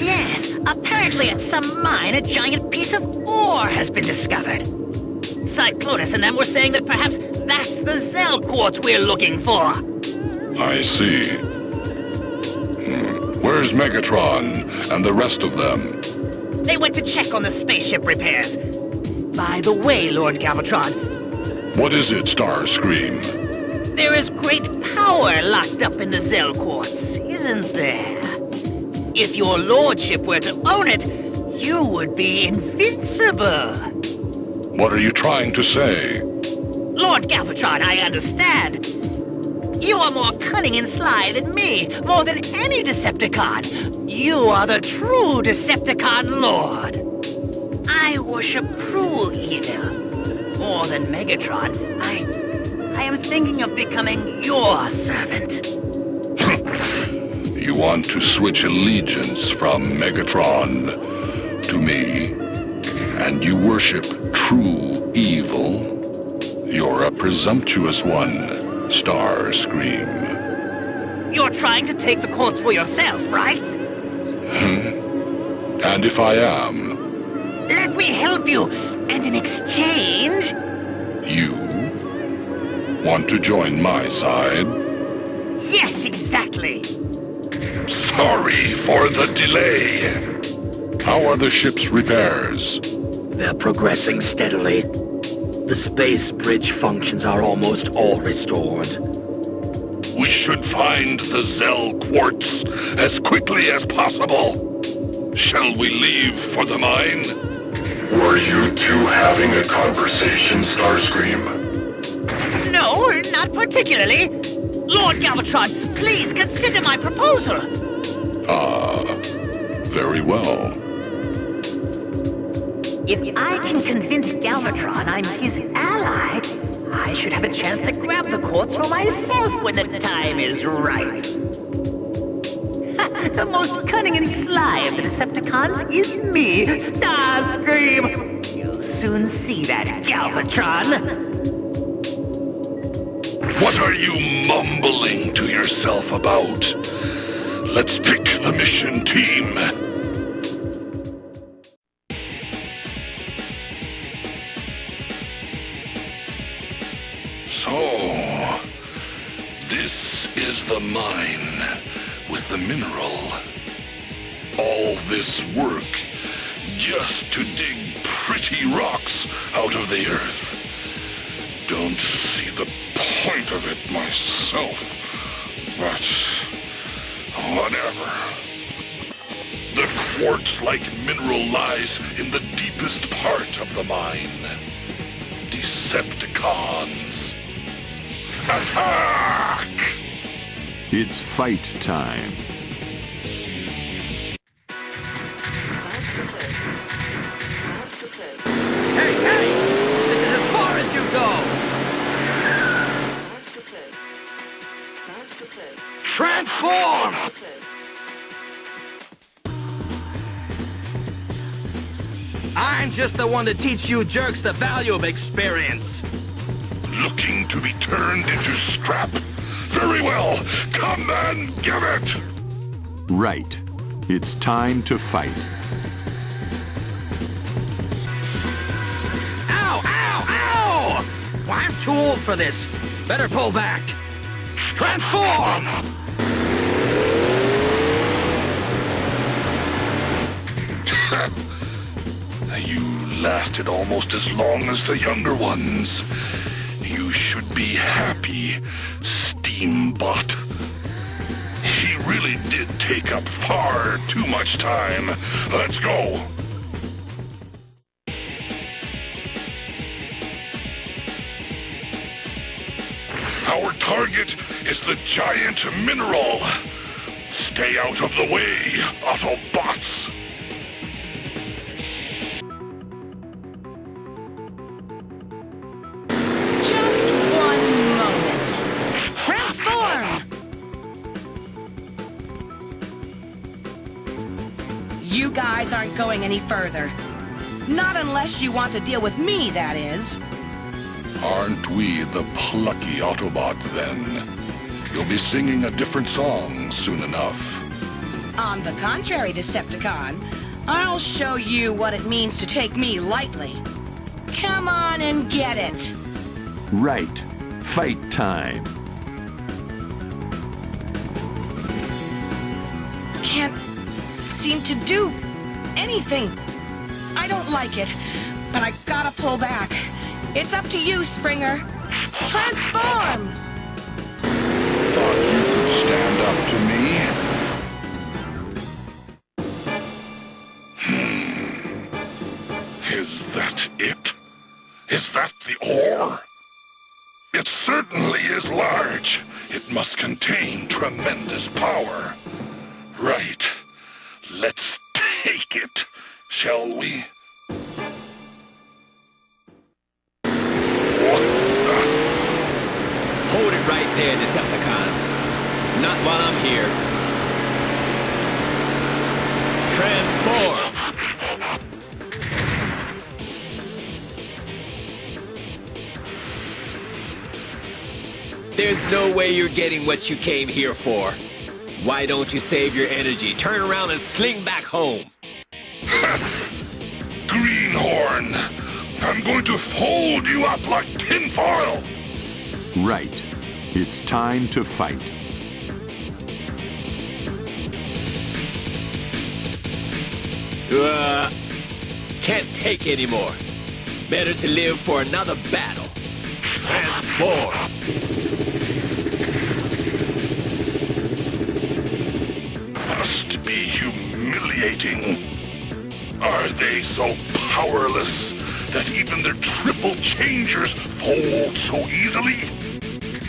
Yes, apparently at some mine a giant piece of ore has been discovered. Cyclonus and them were saying that perhaps that's the Zel Quartz we're looking for. I see. Where's Megatron and the rest of them? They went to check on the spaceship repairs. By the way, Lord Galvatron... What is it, Starscream? There is great power locked up in the Zel Quartz, isn't there? If your lordship were to own it, you would be invincible. What are you trying to say? Lord Galvatron, I understand. You are more cunning and sly than me, more than any Decepticon. You are the true Decepticon Lord. I worship cruel evil. More than Megatron, I am thinking of becoming your servant. You want to switch allegiance from Megatron to me, and you worship true evil? You're a presumptuous one, Starscream. You're trying to take the quartz for yourself, right? And if I am? Let me help you, and in exchange... You want to join my side? Yes, exactly. Sorry for the delay. How are the ship's repairs? They're progressing steadily. The space bridge functions are almost all restored. We should find the Zel Quartz as quickly as possible. Shall we leave for the mine? Were you two having a conversation, Starscream? No, not particularly. Lord Galvatron, please consider my proposal. Very well. If I can convince Galvatron I'm his ally, I should have a chance to grab the quartz for myself when the time is right. The most cunning and sly of the Decepticons is me, Starscream. You'll soon see that, Galvatron. What are you mumbling to yourself about? Let's pick the mission team. So, this is the mine with the mineral. All this work just to dig pretty rocks out of the earth. Don't see the point of it myself, but whatever. The quartz-like mineral lies in the deepest part of the mine. Decepticons. Attack! It's fight time. Hey, hey! This is as far as you go! Transform! I'm just the one to teach you jerks the value of experience. Looking to be turned into scrap? Very well. Come and give it! Right. It's time to fight. Ow! Ow! Ow! Well, I'm too old for this. Better pull back. Transform! You lasted almost as long as the younger ones. You should be happy, Steambot. He really did take up far too much time. Let's go. Our target is the giant mineral. Stay out of the way, Autobots. Just one moment. Transform! You guys aren't going any further. Not unless you want to deal with me, that is. Aren't we the plucky Autobot, then? You'll be singing a different song soon enough. On the contrary, Decepticon, I'll show you what it means to take me lightly. Come on and get it. Right. Fight time. Can't seem to do anything. I don't like it, but I gotta pull back. It's up to you, Springer. Transform! Thought you could stand up to me? Is that it? Is that the ore? It certainly is large. It must contain tremendous power. Right. Let's take it, shall we? Hold it right there, Decepticon. Not while I'm here. Transform! There's no way you're getting what you came here for. Why don't you save your energy, turn around and sling back home? Greenhorn! I'm going to fold you up like tinfoil! Right. It's time to fight. Can't take anymore. Better to live for another battle. Transform! Must be humiliating. Are they so powerless that even their triple changers fold so easily?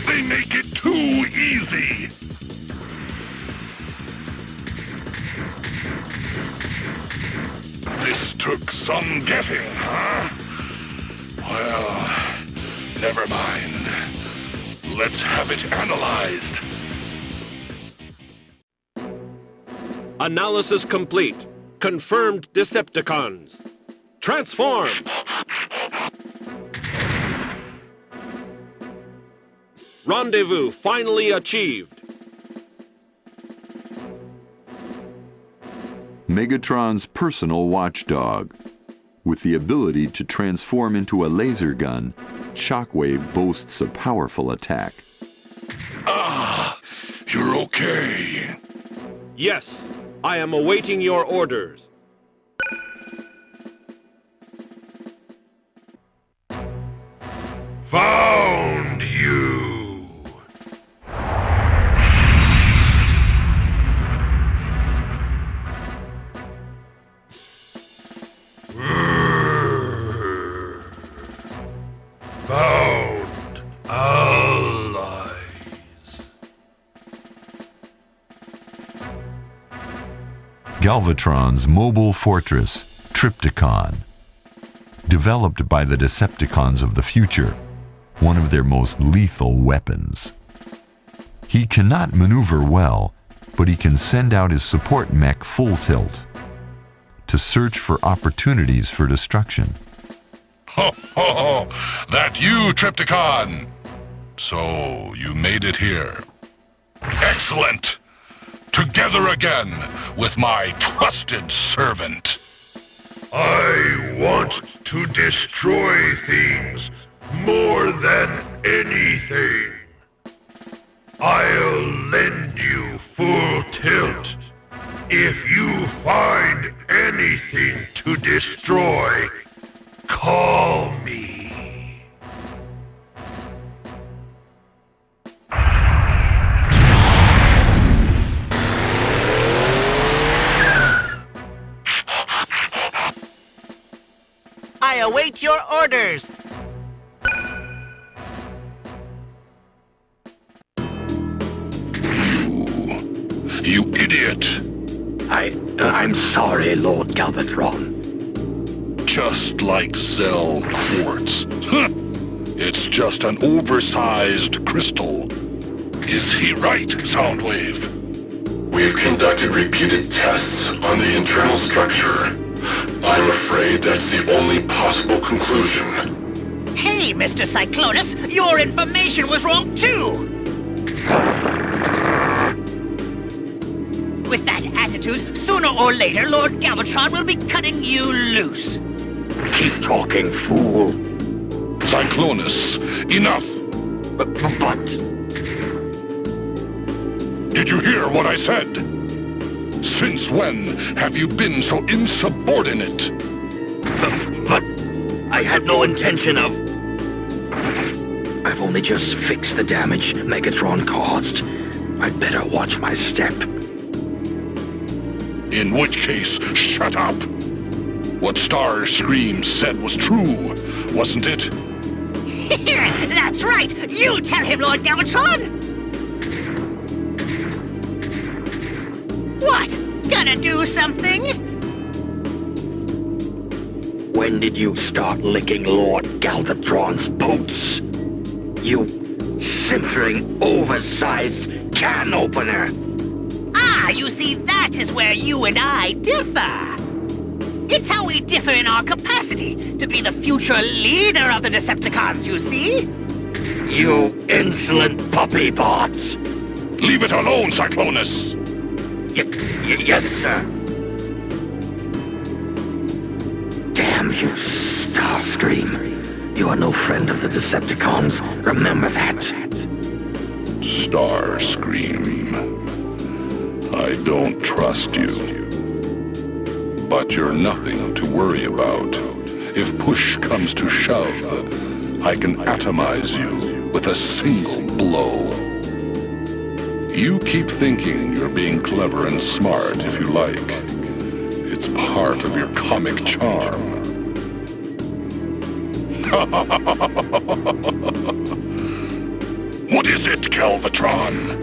They make it too easy. This took some getting, huh? Well, never mind. Let's have it analyzed. Analysis complete. Confirmed Decepticons. Transform! Rendezvous finally achieved. Megatron's personal watchdog. With the ability to transform into a laser gun, Shockwave boasts a powerful attack. Ah, you're okay. Yes, I am awaiting your orders. Found you! Found allies. Galvatron's mobile fortress, Tripticon. Developed by the Decepticons of the future, one of their most lethal weapons. He cannot maneuver well, but he can send out his support mech full tilt to search for opportunities for destruction. Ho, ho, ho! That you, Tripticon! So, you made it here. Excellent! Together again with my trusted servant. I want to destroy things more than anything. I'll lend you full tilt. If you find anything to destroy, call me. I await your orders. You idiot! I'm sorry, Lord Galvatron. Just like Zel Quartz. It's just an oversized crystal. Is he right, Soundwave? We've conducted repeated tests on the internal structure. I'm afraid that's the only possible conclusion. Hey, Mr. Cyclonus, your information was wrong too! With that attitude, sooner or later, Lord Galvatron will be cutting you loose. Keep talking, fool. Cyclonus, enough! But... Did you hear what I said? Since when have you been so insubordinate? But I had no intention of... I've only just fixed the damage Megatron caused. I'd better watch my step. In which case, shut up! What Starscream said was true, wasn't it? That's right! You tell him, Lord Galvatron! What? Gonna do something? When did you start licking Lord Galvatron's boots? You simpering, oversized can opener! Ah, you see, that is where you and I differ. It's how we differ in our capacity to be the future leader of the Decepticons, you see? You insolent puppy bot! Leave it alone, Cyclonus! Yes, sir. Damn you, Starscream. You are no friend of the Decepticons. Remember that. Starscream. I don't trust you. But you're nothing to worry about. If push comes to shove, I can atomize you with a single blow. You keep thinking you're being clever and smart if you like. It's part of your comic charm. What is it, Galvatron?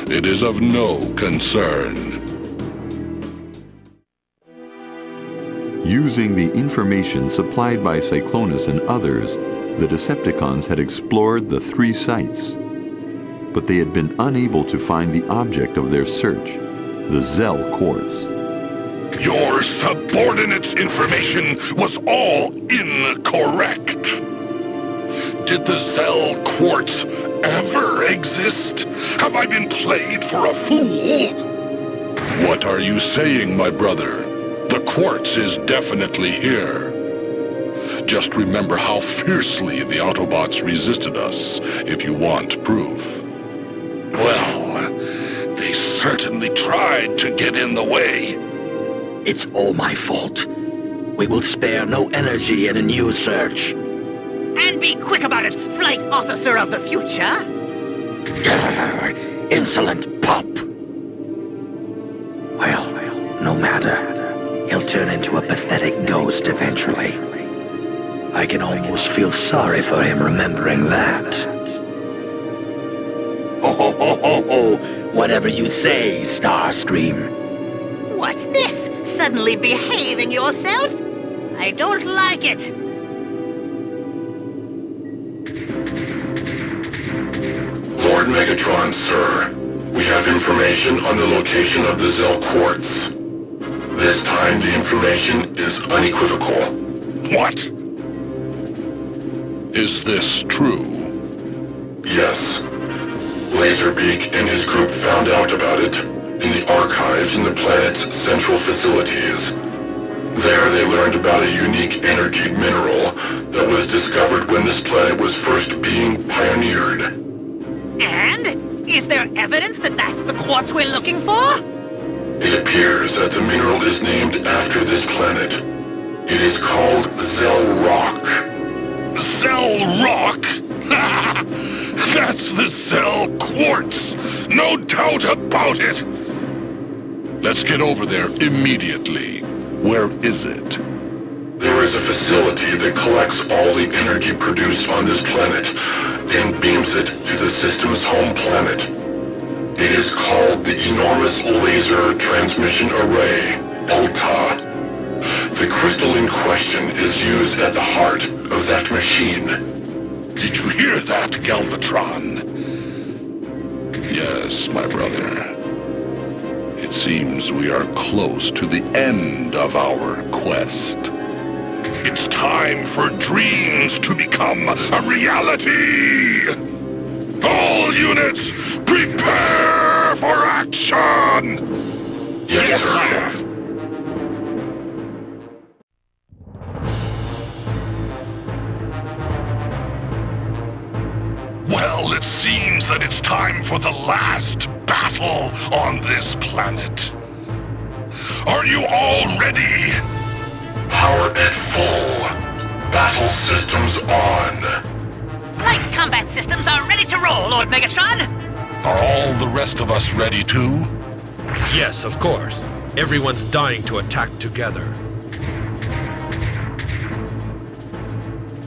It is of no concern. Using the information supplied by Cyclonus and others, the Decepticons had explored the 3 sites. But they had been unable to find the object of their search, the Zel Quartz. Your subordinate's information was all incorrect. Did the Zel Quartz ever exist? Have I been played for a fool? What are you saying, my brother? The quartz is definitely here. Just remember how fiercely the Autobots resisted us, if you want proof. Well, they certainly tried to get in the way. It's all my fault. We will spare no energy in a new search. And be quick about it, Flight Officer of the Future! Insolent pup! Well, no matter. He'll turn into a pathetic ghost eventually. I can almost feel sorry for him remembering that. Oh, whatever you say, Starscream. What's this? Suddenly behaving yourself? I don't like it. Lord Megatron, sir. We have information on the location of the Zel Quartz. This time the information is unequivocal. What? Is this true? Yes. Laserbeak and his group found out about it in the archives in the planet's central facilities. There they learned about a unique energy mineral that was discovered when this planet was first being pioneered. And? Is there evidence that that's the quartz we're looking for? It appears that the mineral is named after this planet. It is called Zel Rock. Zel Rock? That's the Zel Quartz! No doubt about it! Let's get over there immediately. Where is it? There is a facility that collects all the energy produced on this planet and beams it to the system's home planet. It is called the Enormous Laser Transmission Array, ELTA. The crystal in question is used at the heart of that machine. Did you hear that, Galvatron? Yes, my brother. It seems we are close to the end of our quest. It's time for dreams to become a reality! All units, prepare for action! Yes, sir. Well, it seems that it's time for the last battle on this planet. Are you all ready? Power at full. Battle systems on. Light combat systems are ready to roll, Lord Megatron! Are all the rest of us ready too? Yes, of course. Everyone's dying to attack together.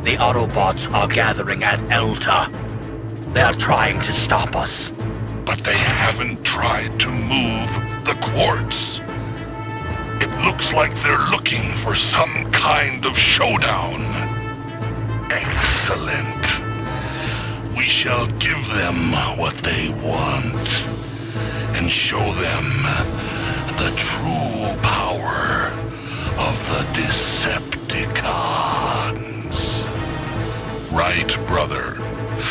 The Autobots are gathering at Elta. They're trying to stop us. But they haven't tried to move the quartz. It looks like they're looking for some kind of showdown. Excellent. We shall give them what they want and show them the true power of the Decepticons. Right, brother.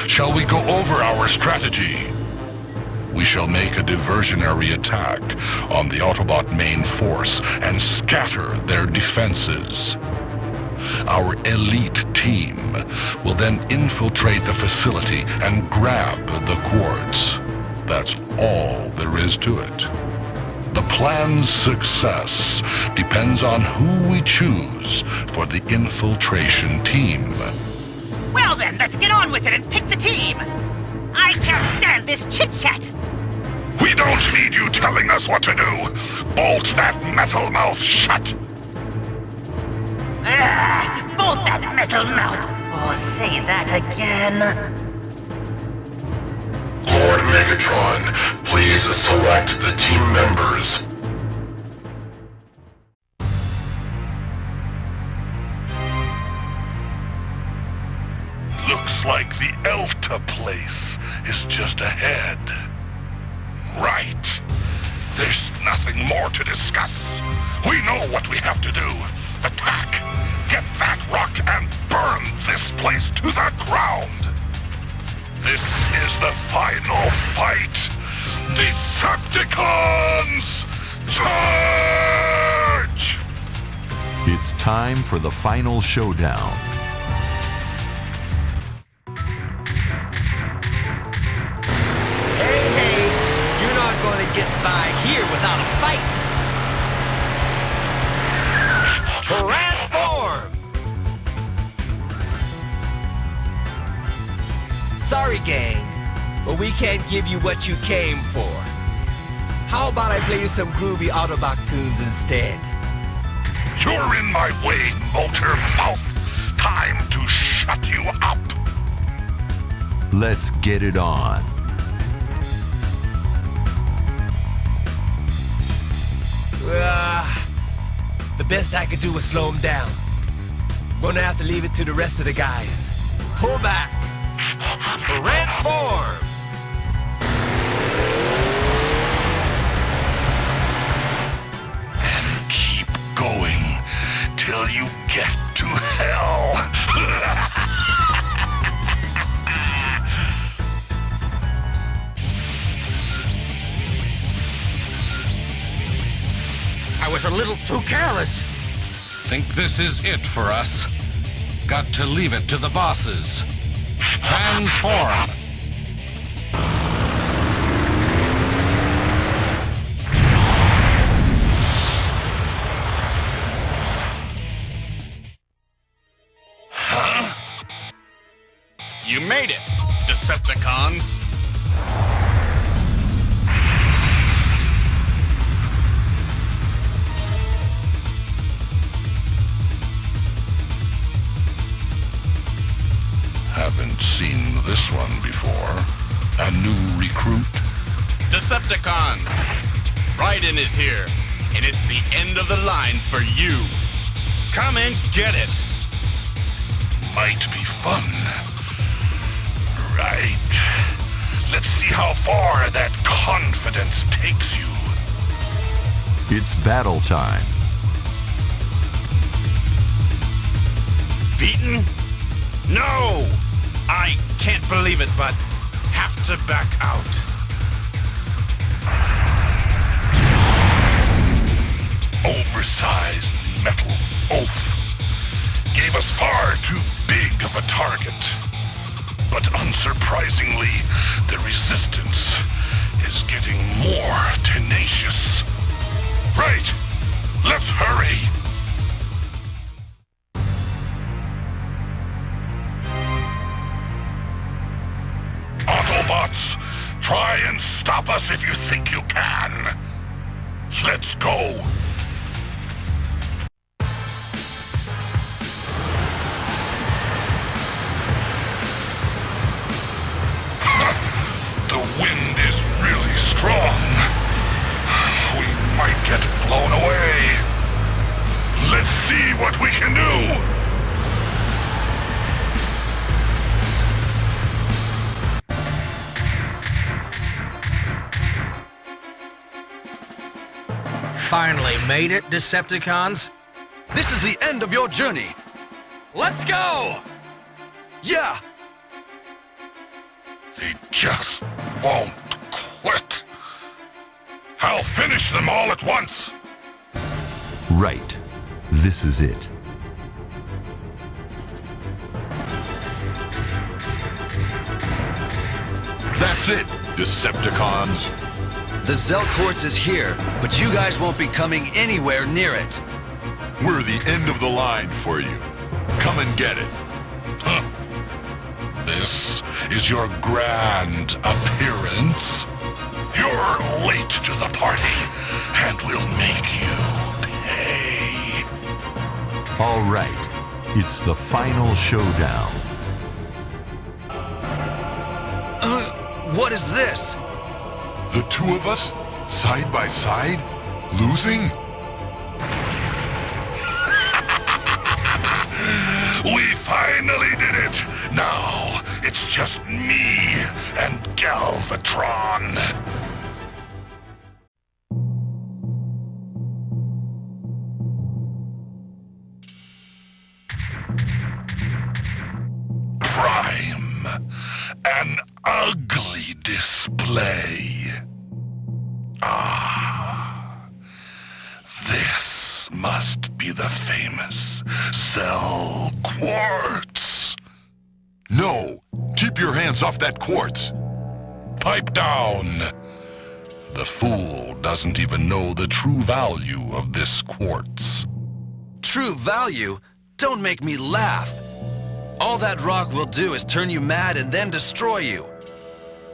Shall we go over our strategy? We shall make a diversionary attack on the Autobot main force and scatter their defenses. Our elite team will then infiltrate the facility and grab the quartz. That's all there is to it. The plan's success depends on who we choose for the infiltration team. Well then, let's get on with it and pick the team! I can't stand this chit-chat! We don't need you telling us what to do! Bolt that metal mouth shut! Bolt that metal mouth! Oh, say that again! Lord Megatron, please select the team members. Looks like the Elta place is just ahead. Right. There's nothing more to discuss. We know what we have to do. Attack! Get that rock and burn this place to the ground! This is the final fight! Decepticons! Charge! It's time for the final showdown. Get by here without a fight. Transform! Sorry, gang, but we can't give you what you came for. How about I play you some groovy Autobot tunes instead? You're in my way, motor mouth. Time to shut you up. Let's get it on. The best I could do was slow him down. Gonna have to leave it to the rest of the guys. Pull back. Transform! And keep going till you get to hell. I was a little too careless. Think this is it for us? Got to leave it to the bosses. Transform! Huh? You made it, Decepticons. Haven't seen this one before. A new recruit? Decepticon! Raiden is here, and it's the end of the line for you. Come and get it! Might be fun. Right. Let's see how far that confidence takes you. It's battle time. Beaten? No! I can't believe it, but have to back out. Oversized metal oaf. Gave us far too big of a target. But unsurprisingly, the resistance is getting more tenacious. Right! Let's hurry! Autobots, try and stop us if you think you can. Let's go! The wind is really strong. We might get blown away. Let's see what we can do. Finally made it, Decepticons? This is the end of your journey. Let's go! Yeah! They just won't quit. I'll finish them all at once. Right. This is it. That's it, Decepticons. The Zel Quartz is here, but you guys won't be coming anywhere near it. We're the end of the line for you. Come and get it. Huh. This is your grand appearance. You're late to the party, and we'll make you pay. All right. It's the final showdown. What is this? The two of us, side by side, losing? We finally did it! Now, it's just me and Galvatron. Prime. An ugly display. Ah. This must be the famous Zel Quartz. No! Keep your hands off that quartz! Pipe down! The fool doesn't even know the true value of this quartz. True value? Don't make me laugh. All that rock will do is turn you mad and then destroy you.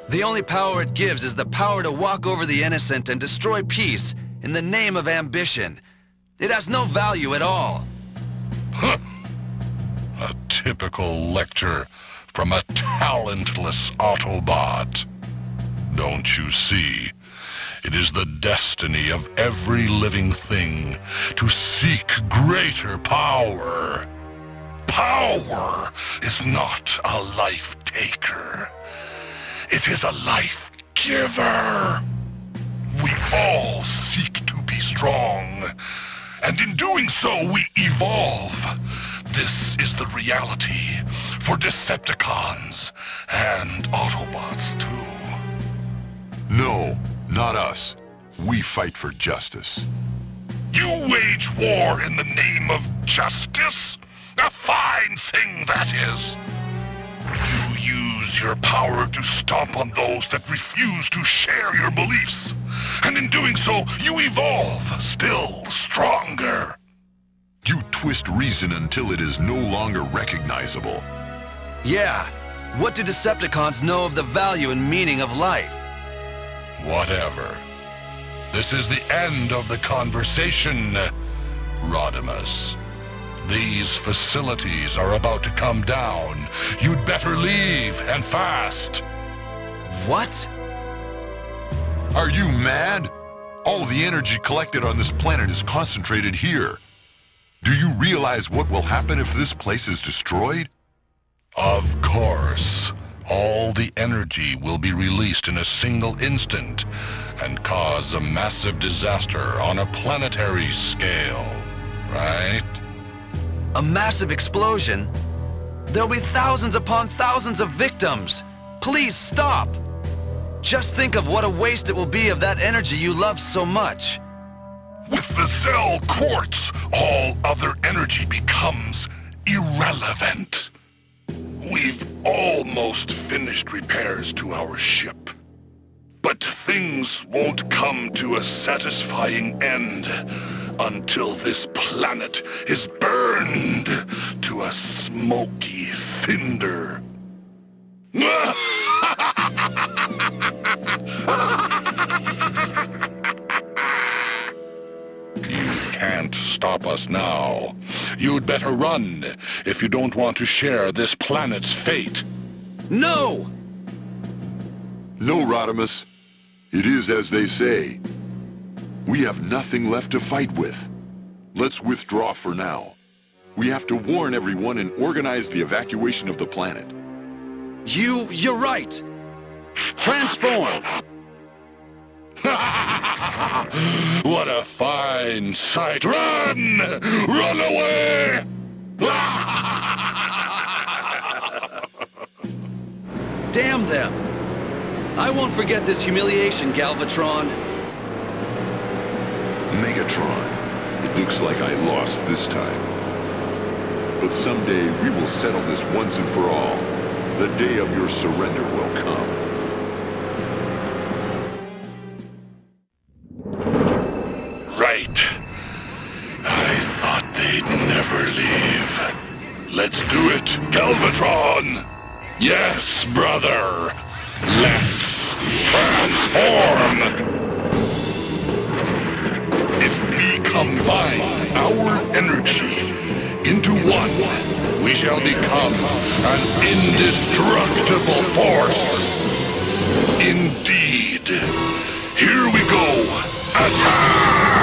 The only power it gives is the power to walk over the innocent and destroy peace in the name of ambition. It has no value at all. Huh. A typical lecture from a talentless Autobot. Don't you see? It is the destiny of every living thing to seek greater power. Power is not a life taker. It is a life giver. We all seek to be strong, and in doing so we evolve. This is the reality for Decepticons and Autobots too. No, not us. We fight for justice. You wage war in the name of justice? A fine thing that is. You use your power to stomp on those that refuse to share your beliefs. And in doing so, you evolve, still stronger. You twist reason until it is no longer recognizable. Yeah. What do Decepticons know of the value and meaning of life? Whatever. This is the end of the conversation, Rodimus. These facilities are about to come down. You'd better leave, and fast. What? Are you mad? All the energy collected on this planet is concentrated here. Do you realize what will happen if this place is destroyed? Of course. All the energy will be released in a single instant and cause a massive disaster on a planetary scale, right? A massive explosion? There'll be thousands upon thousands of victims. Please stop. Just think of what a waste it will be of that energy you love so much. With the Zel Quartz, all other energy becomes irrelevant. We've almost finished repairs to our ship. But things won't come to a satisfying end until this planet is burned to a smoky cinder. You can't stop us now. You'd better run if you don't want to share this planet's fate. No! No, Rodimus. It is as they say. We have nothing left to fight with. Let's withdraw for now. We have to warn everyone and organize the evacuation of the planet. You're right. Transform. What a fine sight. Run! Run away! Damn them. I won't forget this humiliation, Galvatron. Megatron, it looks like I lost this time. But someday we will settle this once and for all. The day of your surrender will come. Right. I thought they'd never leave. Let's do it, Galvatron! Yes, brother! Let's transform! If we combine our energy into one, we shall become an indestructible force. Indeed. Here we go. Attack!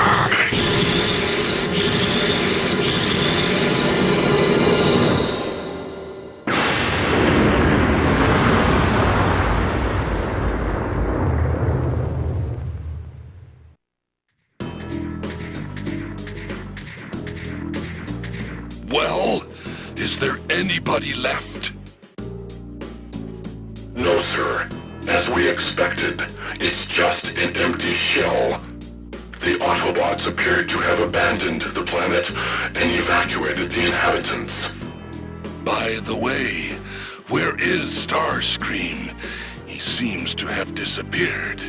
Well, is there anybody left? No, sir. As we expected, it's just an empty shell. The Autobots appeared to have abandoned the planet and evacuated the inhabitants. By the way, where is Starscream? He seems to have disappeared.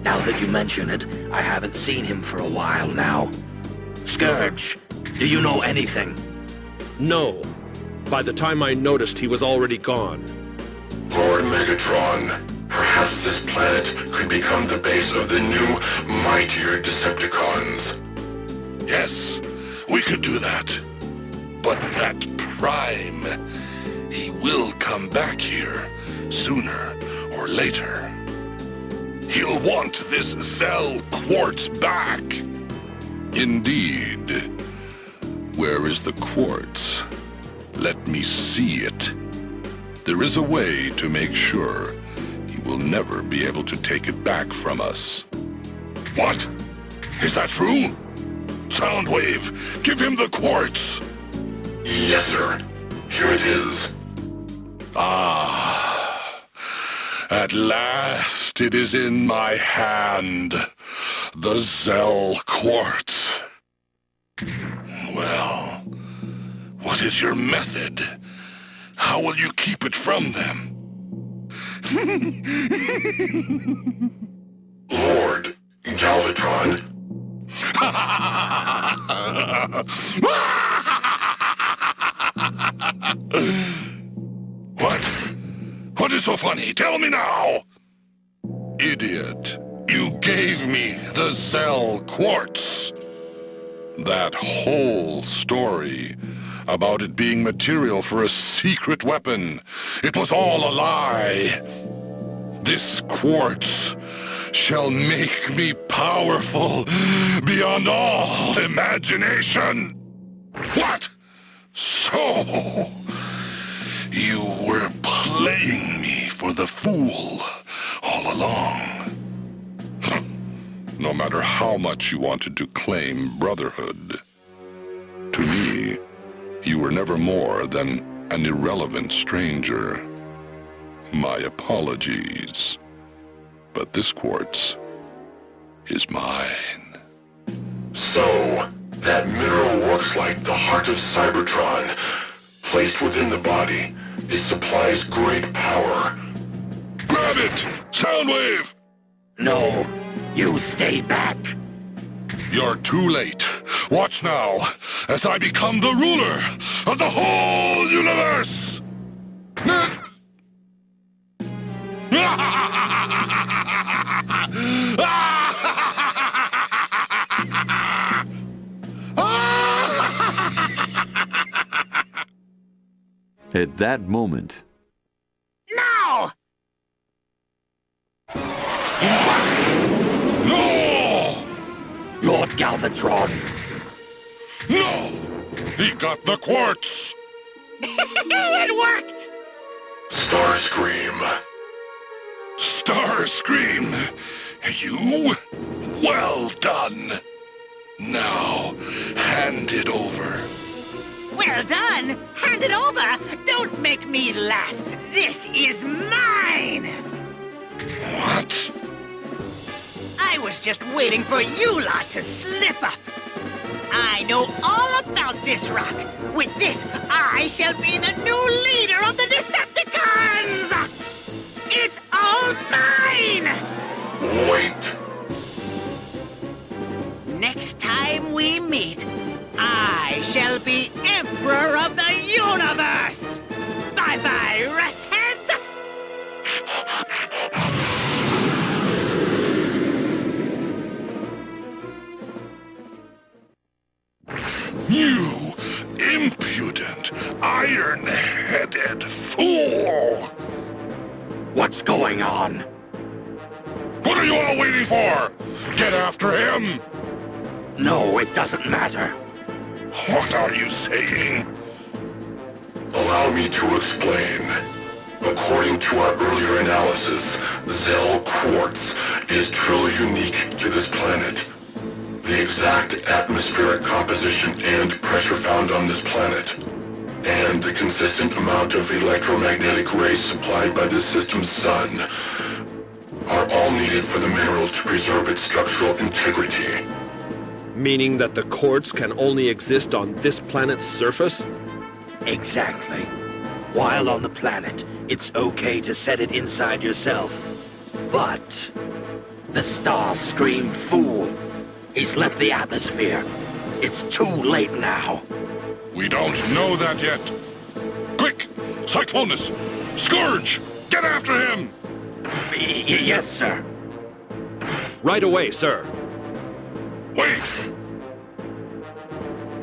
Now that you mention it, I haven't seen him for a while now. Scourge, do you know anything? No. By the time I noticed, he was already gone. Lord Megatron, perhaps this planet could become the base of the new, mightier Decepticons. Yes, we could do that. But that Prime, he will come back here sooner or later. He'll want this Zel Quartz back. Indeed. Where is the quartz? Let me see it. There is a way to make sure he will never be able to take it back from us. What? Is that true? Soundwave, give him the quartz! Yes, sir. Here it is. Ah, at last it is in my hand. The Zel Quartz. Well, what is your method? How will you keep it from them? Lord Galvatron. What? What is so funny? Tell me now! Idiot. You gave me the Zel Quartz. That whole story about it being material for a secret weapon, it was all a lie. This quartz shall make me powerful beyond all imagination. What? So, you were playing me for the fool all along. No matter how much you wanted to claim brotherhood, to me, you were never more than an irrelevant stranger. My apologies. But this quartz is mine. So, that mineral works like the heart of Cybertron. Placed within the body, it supplies great power. Grab it! Soundwave! No, you stay back. You're too late. Watch now, as I become the ruler of the whole universe! At that moment, Now! No! Lord Galvatron. No! He got the quartz! It worked! Starscream. Starscream! You? Well done! Now, hand it over. Well done! Hand it over! Don't make me laugh! This is mine! What? I was just waiting for you lot to slip up. I know all about this rock. With this, I shall be the new leader of the Decepticons! It's all mine! Wait. Next time we meet, I shall be Emperor of the Universe! Bye-bye, rest heads! You impudent, iron-headed fool! What's going on? What are you all waiting for? Get after him! No, it doesn't matter. What are you saying? Allow me to explain. According to our earlier analysis, Zel Quartz is truly unique to this planet. The exact atmospheric composition and pressure found on this planet, and the consistent amount of electromagnetic rays supplied by the system's sun, are all needed for the mineral to preserve its structural integrity. Meaning that the quartz can only exist on this planet's surface? Exactly. While on the planet, it's okay to set it inside yourself. But the Starscream fool, he's left the atmosphere. It's too late now. We don't know that yet. Quick! Cyclonus! Scourge! Get after him! Yes, sir. Right away, sir. Wait!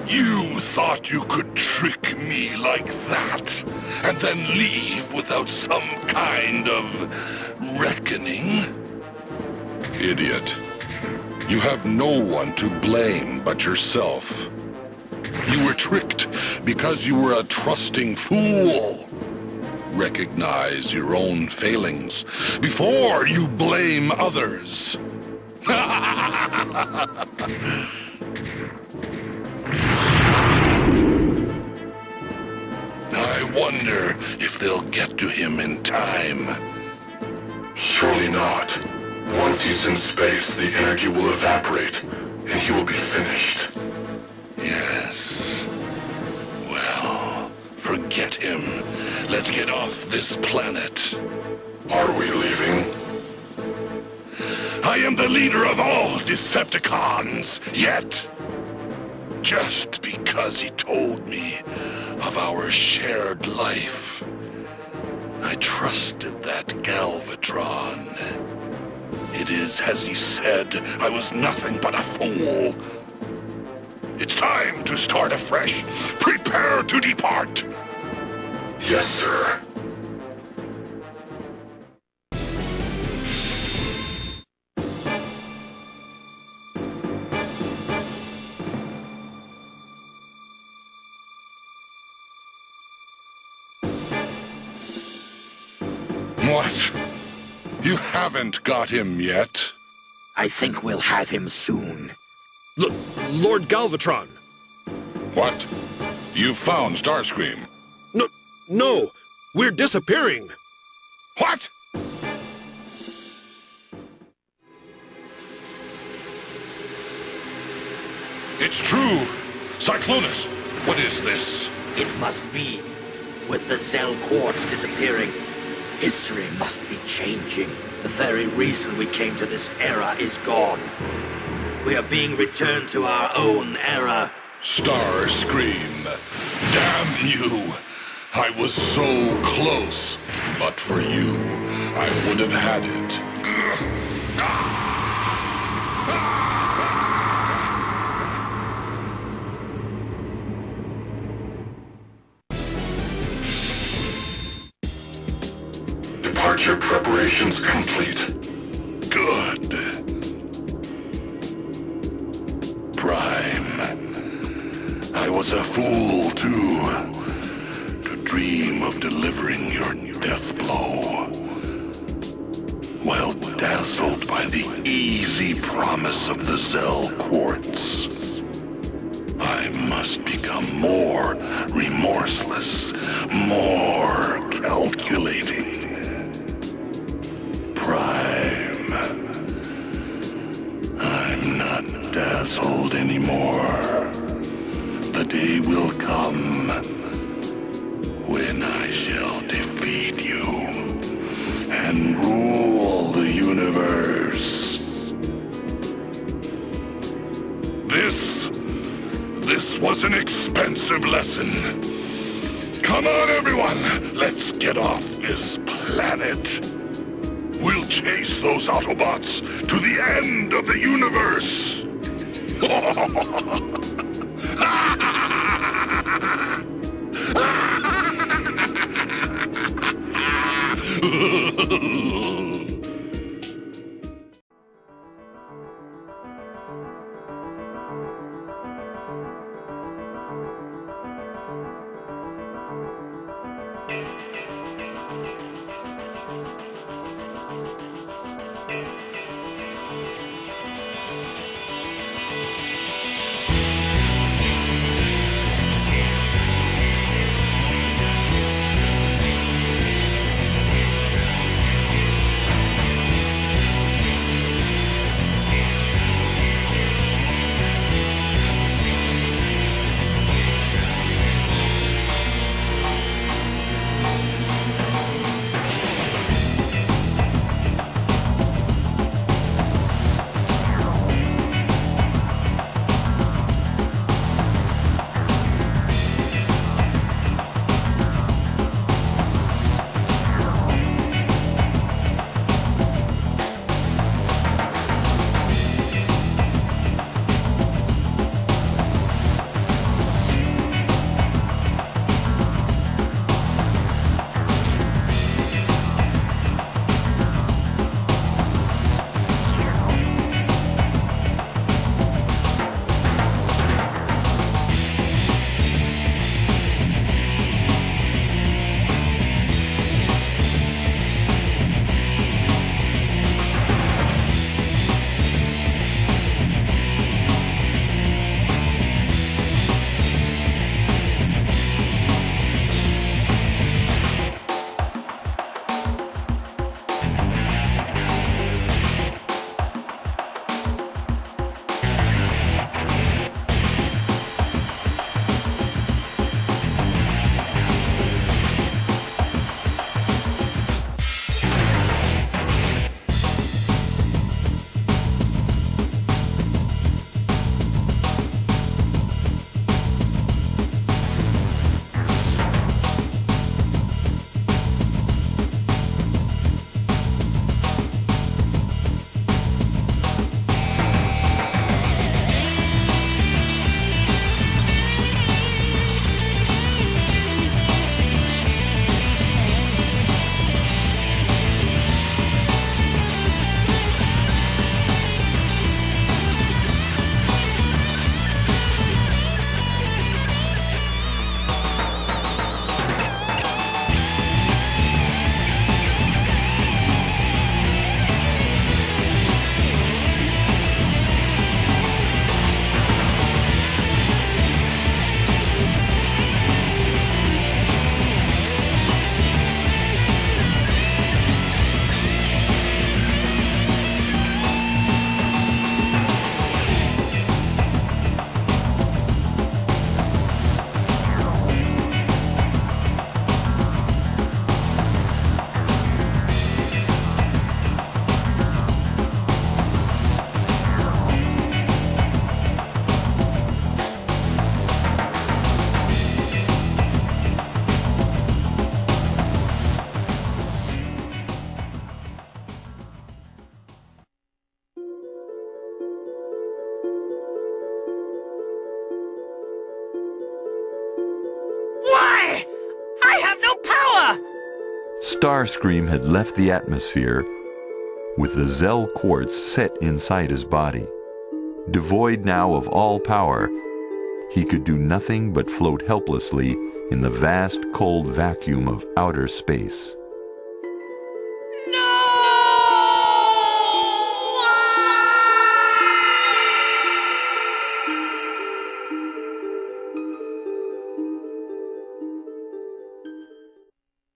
You thought you could trick me like that, and then leave without some kind of reckoning? Idiot. You have no one to blame but yourself. You were tricked because you were a trusting fool. Recognize your own failings before you blame others. I wonder if they'll get to him in time. Surely not. Once he's in space, the energy will evaporate, and he will be finished. Yes. Well, forget him. Let's get off this planet. Are we leaving? I am the leader of all Decepticons, yet. Just because he told me of our shared life, I trusted that Galvatron. It is as he said, I was nothing but a fool. It's time to start afresh. Prepare to depart. Yes, sir. What? You haven't got him yet? I think we'll have him soon. Lord Galvatron! What? You found Starscream? No! We're disappearing! What? It's true! Cyclonus, what is this? It must be With the Zel Quartz disappearing, history must be changing. The very reason we came to this era is gone. We are being returned to our own era. Starscream, damn you! I was so close, but for you, I would have had it. Departure preparations complete. Good. Prime, I was a fool, too, to dream of delivering your death blow. While dazzled by the easy promise of the Zel Quartz, I must become more remorseless, more calculating. Prime, I'm not dazzled anymore. The day will come when I shall defeat you and rule the universe. This was an expensive lesson. Come on, everyone, let's get off this planet. We'll chase those Autobots to the end of the universe. Starscream had left the atmosphere with the Zel Quartz set inside his body. Devoid now of all power, he could do nothing but float helplessly in the vast cold vacuum of outer space.